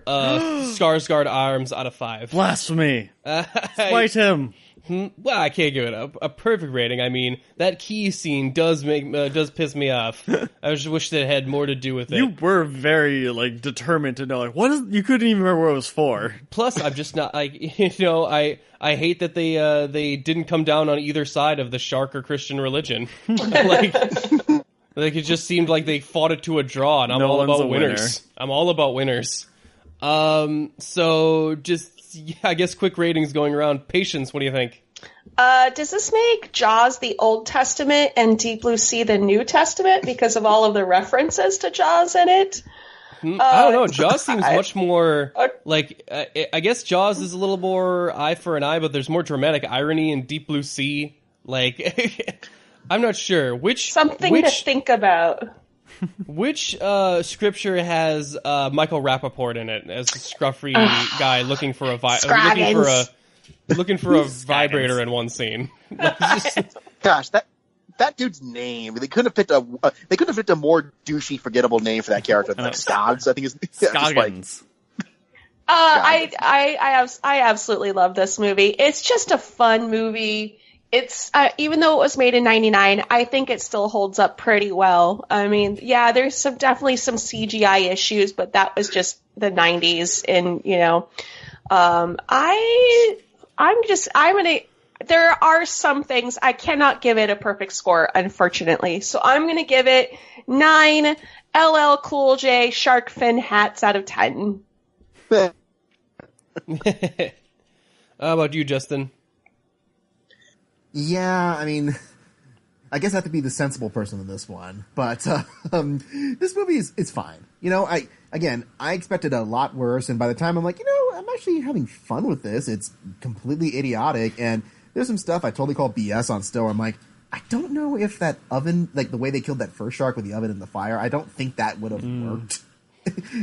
Skarsgård arms out of 5. Blasphemy! Spite him. Well, I can't give it a perfect rating. I mean, that key scene does piss me off. I just wish that it had more to do with it. You were very determined to know you couldn't even remember what it was for. Plus, I'm just not I hate that they didn't come down on either side of the shark or Christian religion. It just seemed like they fought it to a draw, and I'm all about winners. I'm all about winners. So just. Yeah, I guess quick ratings going around. Patience, what do you think? Does this make Jaws the Old Testament and Deep Blue Sea the New Testament because of all of the references to Jaws in it? I don't know. Jaws seems much more I guess Jaws is a little more eye for an eye, but there's more dramatic irony in Deep Blue Sea. I'm not sure something to think about. Which scripture has Michael Rappaport in it as a scruffy guy looking for a vibrator in one scene? Gosh, that dude's name, they couldn't have picked a more douchey, forgettable name for that character than Skaggs. I think it's Scoggins. I absolutely love this movie. It's just a fun movie. It's even though it was made in '99, I think it still holds up pretty well. I mean, yeah, there's definitely some CGI issues, but that was just the '90s, and there are some things I cannot give it a perfect score, unfortunately. So I'm gonna give it 9 LL Cool J shark fin hats out of 10. How about you, Justin? Yeah, I mean, I guess I have to be the sensible person in this one, but this movie is fine. I expected a lot worse, and by the time I'm like, I'm actually having fun with this. It's completely idiotic, and there's some stuff I totally call BS on still. I'm like, I don't know if that oven, the way they killed that first shark with the oven and the fire, I don't think that would have worked.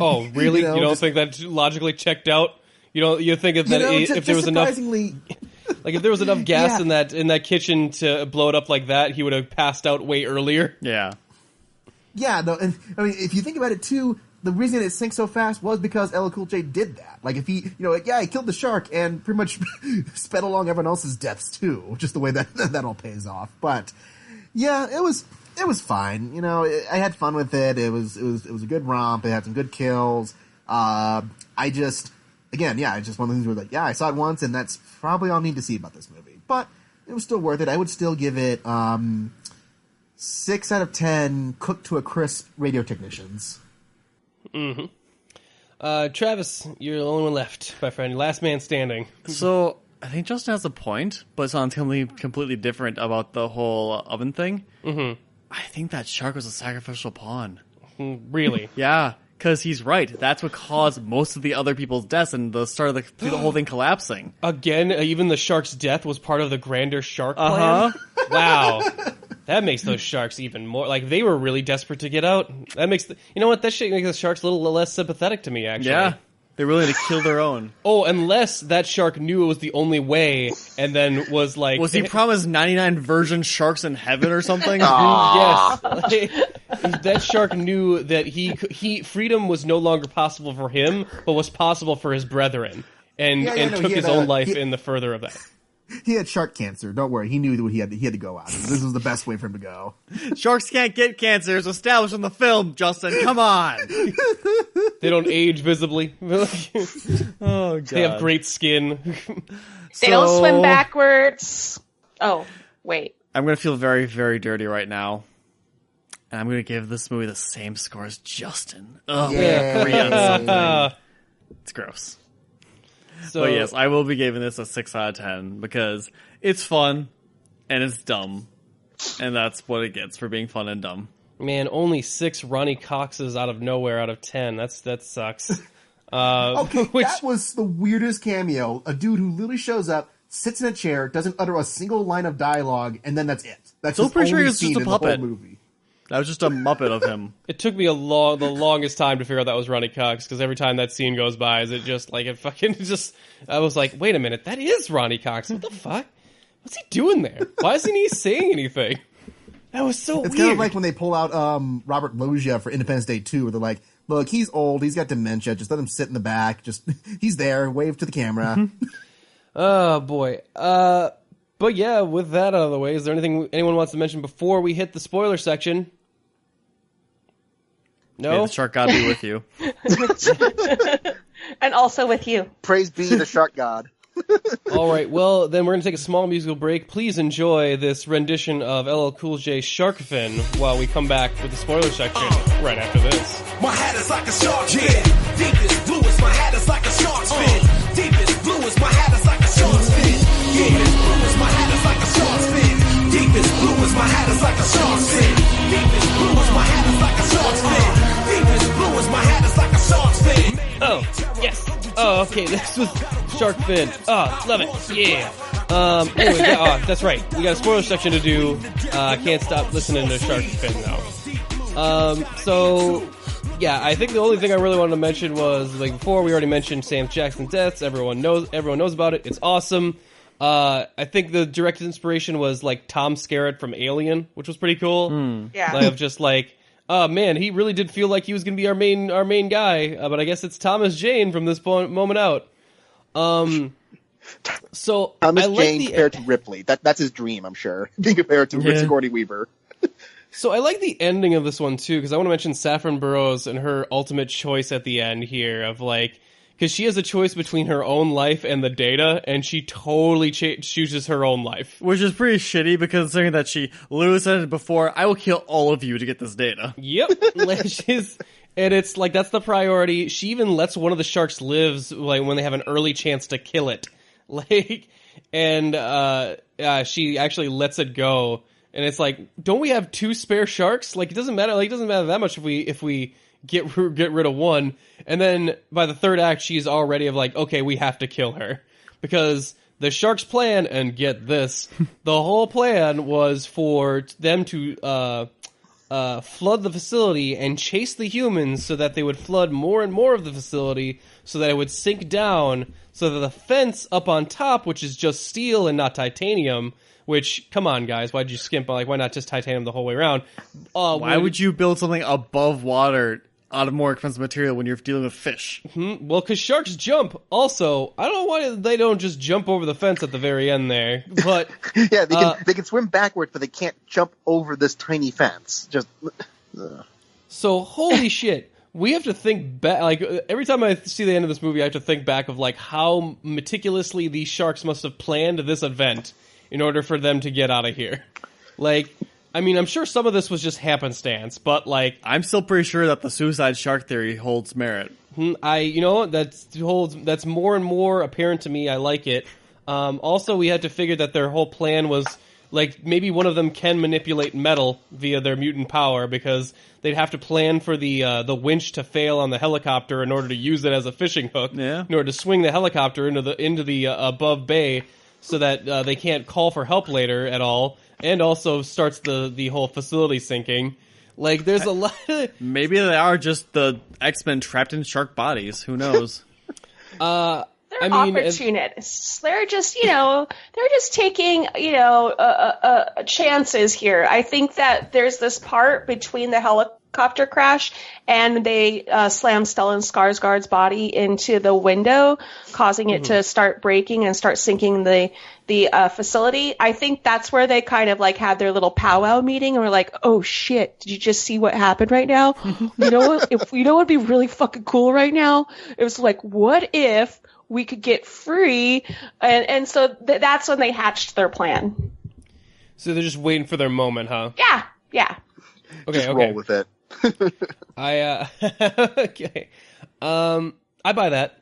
Oh, really? You don't think that logically checked out? You think that if there was enough... Like if there was enough gas in that kitchen to blow it up like that, he would have passed out way earlier. Yeah. Yeah, no, and I mean, if you think about it too, the reason it sank so fast was because LL Cool J did that. Like if he, he killed the shark and pretty much sped along everyone else's deaths too, just the way that all pays off. But yeah, it was fine. I had fun with it. It was a good romp. It had some good kills. It's just one of the things where I saw it once, and that's probably all I need to see about this movie. But it was still worth it. I would still give it 6 out of 10 cooked to a crisp radio technicians. Mm-hmm. Travis, you're the only one left, my friend. Last man standing. So I think Justin has a point, but it sounds completely different about the whole oven thing. Mm-hmm. I think that shark was a sacrificial pawn. Really? Yeah, because he's right. That's what caused most of the other people's deaths and the start of the whole thing collapsing. Again, even the shark's death was part of the grander shark plan? Wow. That makes those sharks even more... Like, they were really desperate to get out. That makes... You know what? That shit makes the sharks a little less sympathetic to me, actually. Yeah. They're willing to kill their own. Oh, unless that shark knew it was the only way, and then was like... Was he promised 99 virgin sharks in heaven or something? Yes. That shark knew that freedom was no longer possible for him, but was possible for his brethren, and took his own life in the further of that. He had shark cancer. Don't worry. He knew that he had to go out. This was the best way for him to go. Sharks can't get cancer. It's established in the film, Justin. Come on. They don't age visibly. Oh, God. They have great skin. They don't swim backwards. Oh, wait. I'm going to feel very, very dirty right now. And I'm going to give this movie the same score as Justin. Oh, yeah. It's gross. So, but yes, I will be giving this a 6 out of 10 because it's fun and it's dumb. And that's what it gets for being fun and dumb. Man, only 6 Ronnie Coxes out of nowhere out of 10. That sucks. That was the weirdest cameo. A dude who literally shows up, sits in a chair, doesn't utter a single line of dialogue, and then that's it. That's so pretty sure he was just a puppet. Movie. That was just a Muppet of him. It took me the longest time to figure out that was Ronnie Cox, because every time that scene goes by, I was like, wait a minute, that is Ronnie Cox. What the fuck? What's he doing there? Why isn't he saying anything? That was so weird. It's kind of like when they pull out Robert Loggia for Independence Day 2, where they're like, look, he's old, he's got dementia, just let him sit in the back, he's there, wave to the camera. Oh, boy. But yeah, with that out of the way, is there anything anyone wants to mention before we hit the spoiler section? No? May the shark god be with you. And also with you. Praise be the shark god. All right, well, then we're going to take a small musical break. Please enjoy this rendition of LL Cool J's Shark Fin while we come back with the spoiler section right after this. My hat is like a shark's fin. Deepest blue is my hat is like a shark's fin. Deepest blue is my hat is like a shark's fin. Deepest blue is my hat is like a shark's fin. Deepest blue is my hat is like a shark's fin. Deepest blue is my hat is like a shark's fin. Deepest blue is my hat is like a shark's fin. Oh, yes. Oh, okay, this was Shark Fin. Oh, love it. Yeah. Anyway, that's right. We got a spoiler section to do. Can't stop listening to Shark Fin now. Yeah, I think the only thing I really wanted to mention was, like, before we already mentioned Sam Jackson's deaths. Everyone knows about it. It's awesome. I think the direct inspiration was, like, Tom Skerritt from Alien, which was pretty cool. Yeah. Like, of just like, oh man, he really did feel like he was going to be our main guy, but I guess it's Thomas Jane from this moment out. So Thomas I Jane like compared to Ripley. That's his dream, I'm sure. Being compared to Sigourney Weaver. So I like the ending of this one too, because I want to mention Saffron Burrows and her ultimate choice at the end here of like, because she has a choice between her own life and the data, and she totally chooses her own life. Which is pretty shitty, because considering that she literally said it before, I will kill all of you to get this data. Yep. And it's like, that's the priority. She even lets one of the sharks live, like, when they have an early chance to kill it. Like, and she actually lets it go. And it's like, don't we have 2 spare sharks? Like, it doesn't matter that much if we get rid of one. And then by the third act, she's already of like, okay, we have to kill her. Because the shark's plan, and get this, the whole plan was for them to flood the facility and chase the humans so that they would flood more and more of the facility so that it would sink down so that the fence up on top, which is just steel and not titanium, which, come on, guys, why'd you skimp? Like, why not just titanium the whole way around? Why would you build something above water out of more expensive material when you're dealing with fish? Mm-hmm. Well, because sharks jump. Also, I don't know why they don't just jump over the fence at the very end there. But yeah, they can swim backwards, but they can't jump over this tiny fence. Just so holy shit. We have to think back. Like every time I see the end of this movie, I have to think back of like how meticulously these sharks must have planned this event in order for them to get out of here. Like, I mean, I'm sure some of this was just happenstance, but like, I'm still pretty sure that the suicide shark theory holds merit. That's more and more apparent to me. I like it. Also, we had to figure that their whole plan was like maybe one of them can manipulate metal via their mutant power because they'd have to plan for the winch to fail on the helicopter in order to use it as a fishing hook. Yeah. In order to swing the helicopter into the above bay so that they can't call for help later at all. And also starts the whole facility sinking. Like, there's a lot of... Maybe they are just the X-Men trapped in shark bodies. Who knows? They're opportunists. They're just, they're just taking, chances here. I think that there's this part between the helicopter crash and they slam Stellan Skarsgård's body into the window, causing it to start breaking and start sinking the facility. I think that's where they kind of like had their little powwow meeting and were like, oh shit, did you just see what happened right now? You know what? If you know what'd be really fucking cool right now? It was like, what if we could get free? And so that's when they hatched their plan. So they're just waiting for their moment, huh? Yeah. Okay, roll with it. Okay. I buy that.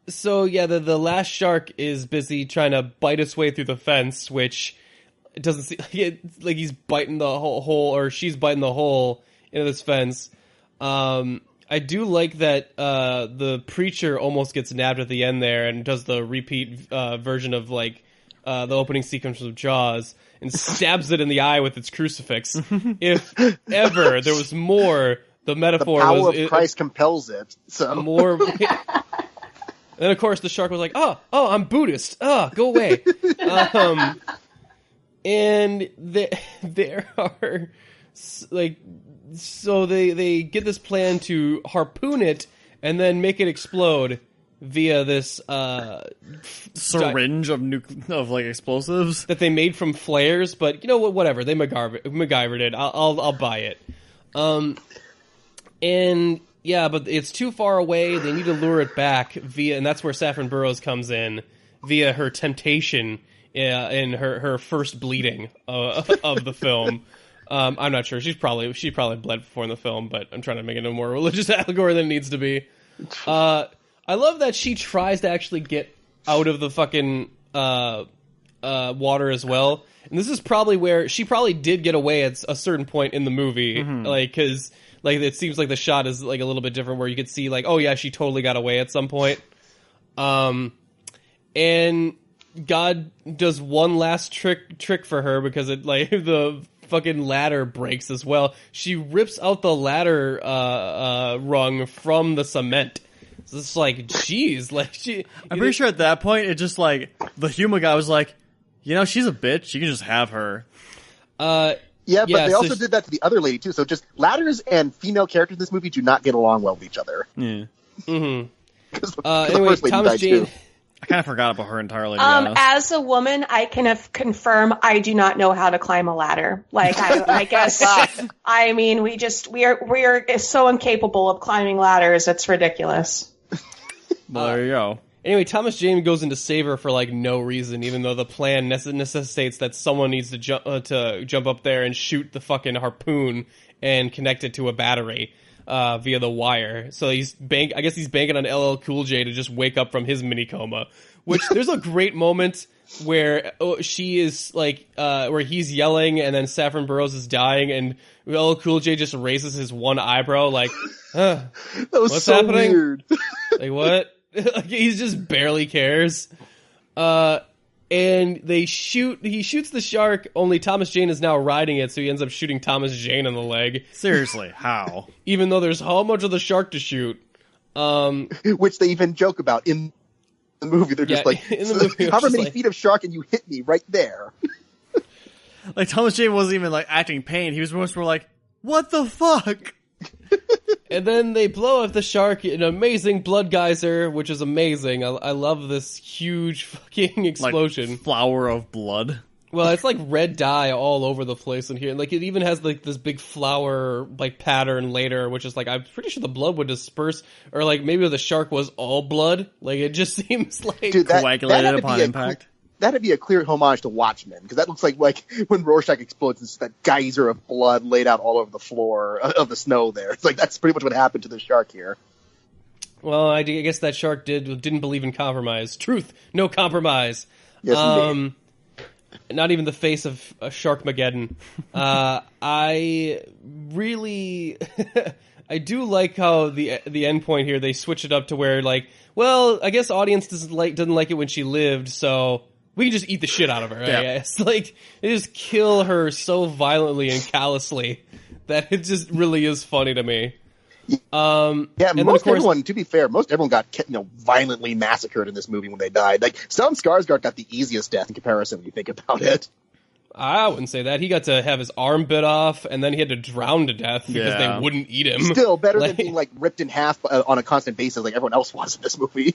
So yeah, the last shark is busy trying to bite its way through the fence, which it doesn't seem like he's biting the hole, or she's biting the hole into this fence. I do like that the preacher almost gets nabbed at the end there and does the repeat version of like the opening sequence of Jaws and stabs it in the eye with its crucifix. If ever there was more, the metaphor the power was of Christ compels it. So more. And of course the shark was like, oh, I'm Buddhist. Go away. And there are like, so they get this plan to harpoon it and then make it explode via this syringe of like explosives that they made from flares. But you know what? Whatever, they MacGyvered it. I'll buy it. And yeah, but it's too far away. They need to lure it back and that's where Saffron Burrows comes in via her temptation in her first bleeding of the film. I'm not sure. She probably bled before in the film, but I'm trying to make it a more religious allegory than it needs to be. I love that she tries to actually get out of the fucking water as well. And this is probably where she probably did get away at a certain point in the movie, like because like it seems like the shot is like a little bit different, where you could see like, oh yeah, she totally got away at some point. And God does one last trick for her because it like the fucking ladder breaks as well. She rips out the ladder rung from the cement. So it's like, geez, like I'm pretty sure at that point it just like the human guy was like, she's a bitch. You can just have her. Yeah, but they also did that to the other lady too. So just ladders and female characters in this movie do not get along well with each other. Yeah. Mm-hmm. Anyway, Thomas Jane. I kind of forgot about her entirely. To be honest. As a woman, I can confirm I do not know how to climb a ladder. Like I guess, I mean, we are so incapable of climbing ladders. It's ridiculous. Well, there you go. Anyway, Thomas Jane goes in to save her for like no reason, even though the plan necessitates that someone needs to jump up there and shoot the fucking harpoon and connect it to a battery via the wire. So I guess he's banking on LL Cool J to just wake up from his mini coma. Which there's a great moment where she is like where he's yelling and then Saffron Burrows is dying and LL Cool J just raises his one eyebrow like, that was what's so happening? Weird. Like what? Like he just barely cares. and he shoots the shark, only Thomas Jane is now riding it, so he ends up shooting Thomas Jane in the leg. Seriously, how? Even though there's how much of the shark to shoot. Which they even joke about in the movie. They're just like, in the movie, however many feet of shark and you hit me right there. Like, Thomas Jane wasn't even, like, acting pain. He was more like, what the fuck? And then they blow up the shark, an amazing blood geyser, which is amazing. I love this huge fucking explosion. Like, flower of blood. Well, it's like red dye all over the place in here. Like, it even has, like, this big flower, like, pattern later, which is, like, I'm pretty sure the blood would disperse, or, like, maybe the shark was all blood. Like, it just seems like... Dude, coagulated upon impact. That'd be a clear homage to Watchmen, because that looks like when Rorschach explodes, it's that geyser of blood laid out all over the floor of the snow there. It's like, that's pretty much what happened to the shark here. Well, I guess that shark didn't believe in compromise. Truth, no compromise. Yes, indeed. Not even the face of Sharkmageddon. I really... I do like how the end point here, they switch it up to where, like, well, I guess audience didn't like it when she lived, so... we can just eat the shit out of her, I guess. Like, they just kill her so violently and callously that it just really is funny to me. And most everyone, to be fair, most everyone got violently massacred in this movie when they died. Like, Stellan Skarsgård got the easiest death in comparison when you think about it. I wouldn't say that. He got to have his arm bit off, and then he had to drown to death because they wouldn't eat him. Still, better than being, like, ripped in half on a constant basis like everyone else was in this movie.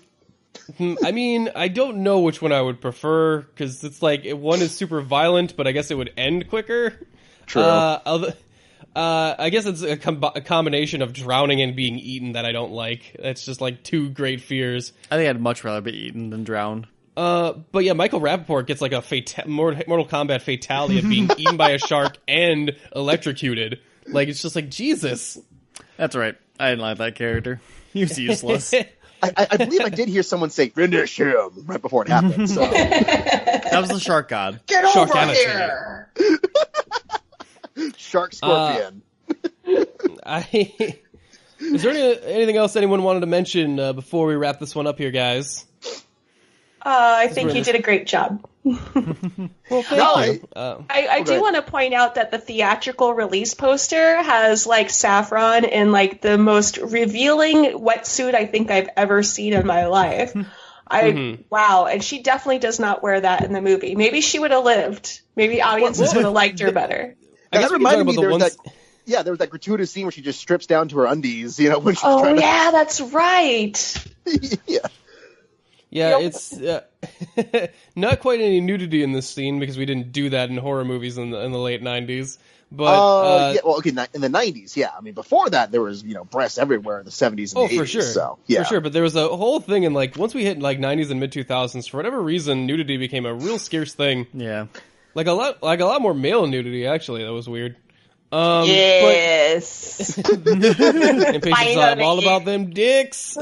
I mean, I don't know which one I would prefer, because it's like, one is super violent, but I guess it would end quicker. True. I guess it's a combination of drowning and being eaten that I don't like. It's just like two great fears. I think I'd much rather be eaten than drowned. But yeah, Michael Rappaport gets like a Mortal Kombat fatality of being eaten by a shark and electrocuted. Like, it's just like, Jesus. That's right. I didn't like that character. He was useless. I believe I did hear someone say, finish him, right before it happened. So. That was the shark god. Get shark over amateur. here! Shark Scorpion. Is there anything else anyone wanted to mention before we wrap this one up here, guys? I think you did a great job. Well, thank you. I do want to point out that the theatrical release poster has like saffron in like the most revealing wetsuit I think I've ever seen in my life. Wow, and she definitely does not wear that in the movie. Maybe she would have lived. Maybe audiences would have liked her better. That reminded me there was that gratuitous scene where she just strips down to her undies, when she's trying to... that's right. Yeah. Yeah, it's not quite any nudity in this scene because we didn't do that in horror movies in the late 90s. But in the 90s, yeah. I mean, before that, there was breasts everywhere in the 70s and the 80s. For sure. So, yeah. For sure, but there was a whole thing in once we hit 90s and mid 2000s, for whatever reason, nudity became a real scarce thing. Yeah. Like a lot more male nudity, actually. That was weird. Yes. Impatience, I'm all about them dicks.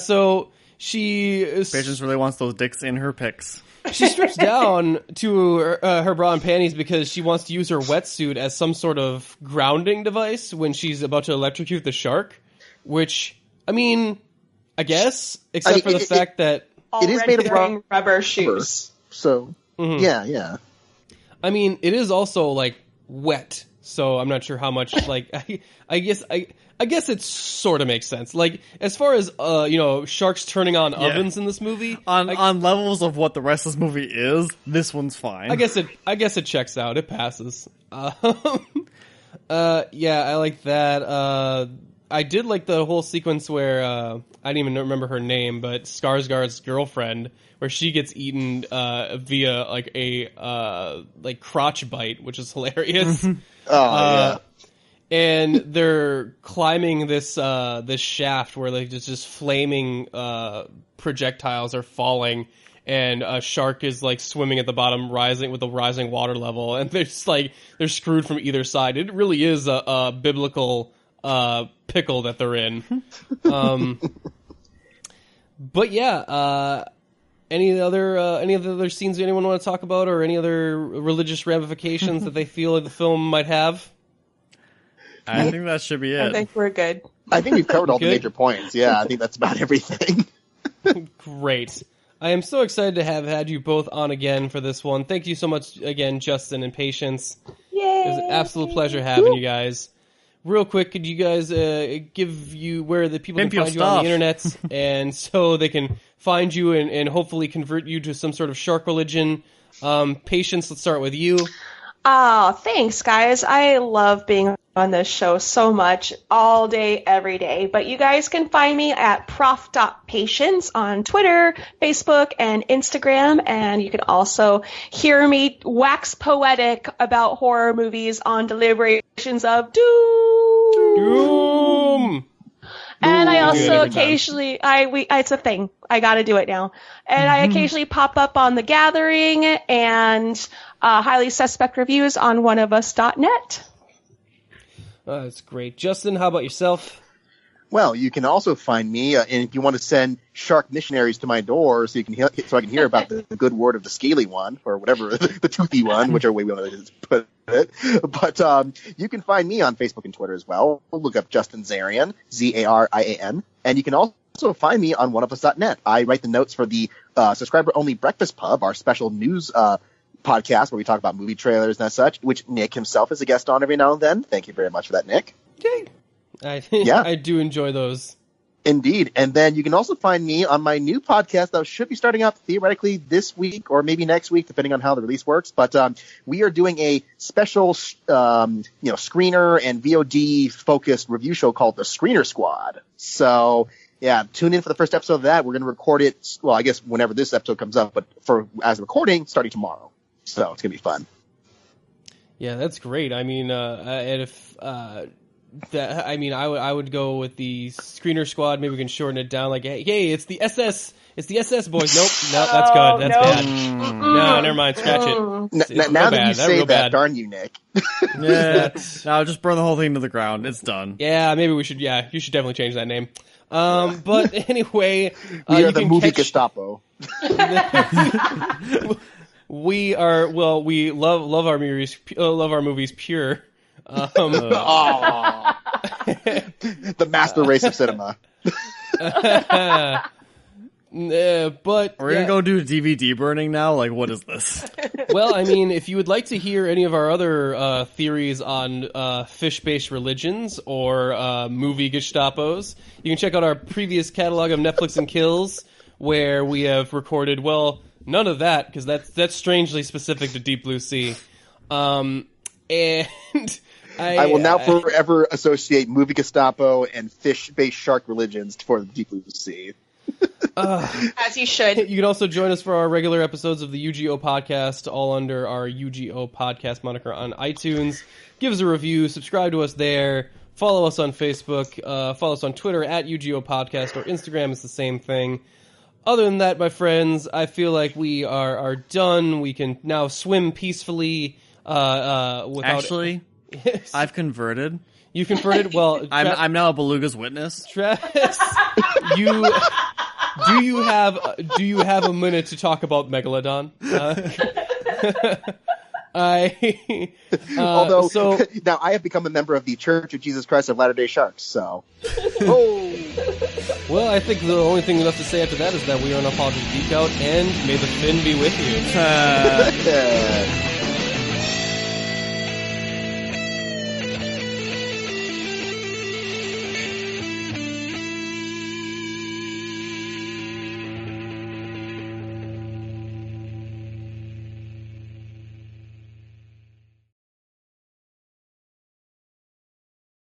So she... Patience really wants those dicks in her pics. She strips down to her bra and panties because she wants to use her wetsuit as some sort of grounding device when she's about to electrocute the shark, which, I mean, I guess, except for the fact that... It is made of rubber shoes. So, yeah. I mean, it is also, wet, so I'm not sure how much, I guess it sort of makes sense. Like, as far as, sharks turning on ovens in this movie... On levels of what the rest of this movie is, this one's fine. I guess it checks out. It passes. Yeah, I like that. I did like the whole sequence where, I didn't even remember her name, but Skarsgård's girlfriend, where she gets eaten, via, a crotch bite, which is hilarious. Yeah. And they're climbing this shaft where just flaming projectiles are falling, and a shark is swimming at the bottom, rising with the rising water level, and they're just they're screwed from either side. It really is a biblical pickle that they're in. But yeah, any other scenes anyone want to talk about, or any other religious ramifications that they feel the film might have? I think that should be it. I think we're good. I think we've covered all the major points. Yeah, I think that's about everything. Great. I am so excited to have had you both on again for this one. Thank you so much again, Justin and Patience. Yay! It was an absolute pleasure having you guys. Real quick, could you guys give you where the people can find you on the internet, and so they can find you and hopefully convert you to some sort of shark religion? Patience, let's start with you. Oh, thanks, guys. I love being on this show so much, all day, every day. But you guys can find me at prof.patience on Twitter, Facebook, and Instagram. And you can also hear me wax poetic about horror movies on Deliberations of Doom. And I also occasionally, it's a thing. I got to do it now. And I occasionally pop up on The Gathering and highly suspect reviews on oneofus.net. That's great. Justin, how about yourself? Well, you can also find me, and if you want to send shark missionaries to my door, so I can hear about the good word of the scaly one, or whatever, the toothy one, whichever way we want to put it. But you can find me on Facebook and Twitter as well. Look up Justin Zarian, Zarian, and you can also find me on oneofus.net. I write the notes for the subscriber-only Breakfast Pub, our special news podcast where we talk about movie trailers and such, which Nick himself is a guest on every now and then. Thank you very much for that, Nick. Yay. I do enjoy those. Indeed. And then you can also find me on my new podcast that should be starting up theoretically this week or maybe next week, depending on how the release works. But we are doing a special screener and VOD focused review show called The Screener Squad. So yeah, tune in for the first episode of that. We're going to record it, well, I guess whenever this episode comes up, but as a recording, starting tomorrow. So it's going to be fun. Yeah, that's great. I mean, and if I would go with the Screener Squad. Maybe we can shorten it down. Like, hey, it's the SS. It's the SS boys. Nope, that's good. That's bad. No, never mind. Scratch it. Now that you say that, darn you, Nick. Yeah, no, just burn the whole thing to the ground. It's done. Yeah, maybe we should. Yeah, you should definitely change that name. But anyway, we are the movie Gestapo. We are. Well, we love our movies. Love our movies pure. The master race of cinema. But we're gonna go do DVD burning now. Like, what is this? Well, I mean, if you would like to hear any of our other theories on fish-based religions or movie Gestapos, you can check out our previous catalog of Netflix and Kills, where we have recorded. Well, none of that because that's strangely specific to Deep Blue Sea, and. I will now forever associate movie Gestapo and fish-based shark religions for the Deep Blue Sea. As you should. You can also join us for our regular episodes of the UGO podcast, all under our UGO podcast moniker on iTunes. Give us a review, subscribe to us there, follow us on Facebook, follow us on Twitter at UGO podcast, or Instagram is the same thing. Other than that, my friends, I feel like we are done. We can now swim peacefully without... Actually... Yes. I've converted. You converted? Well, I'm now a Beluga's witness. Travis, do you have a minute to talk about Megalodon? Although now I have become a member of the Church of Jesus Christ of Latter-day Sharks, so. Well, I think the only thing left to say after that is that we are Unapologists Geek Out, and may the fin be with you.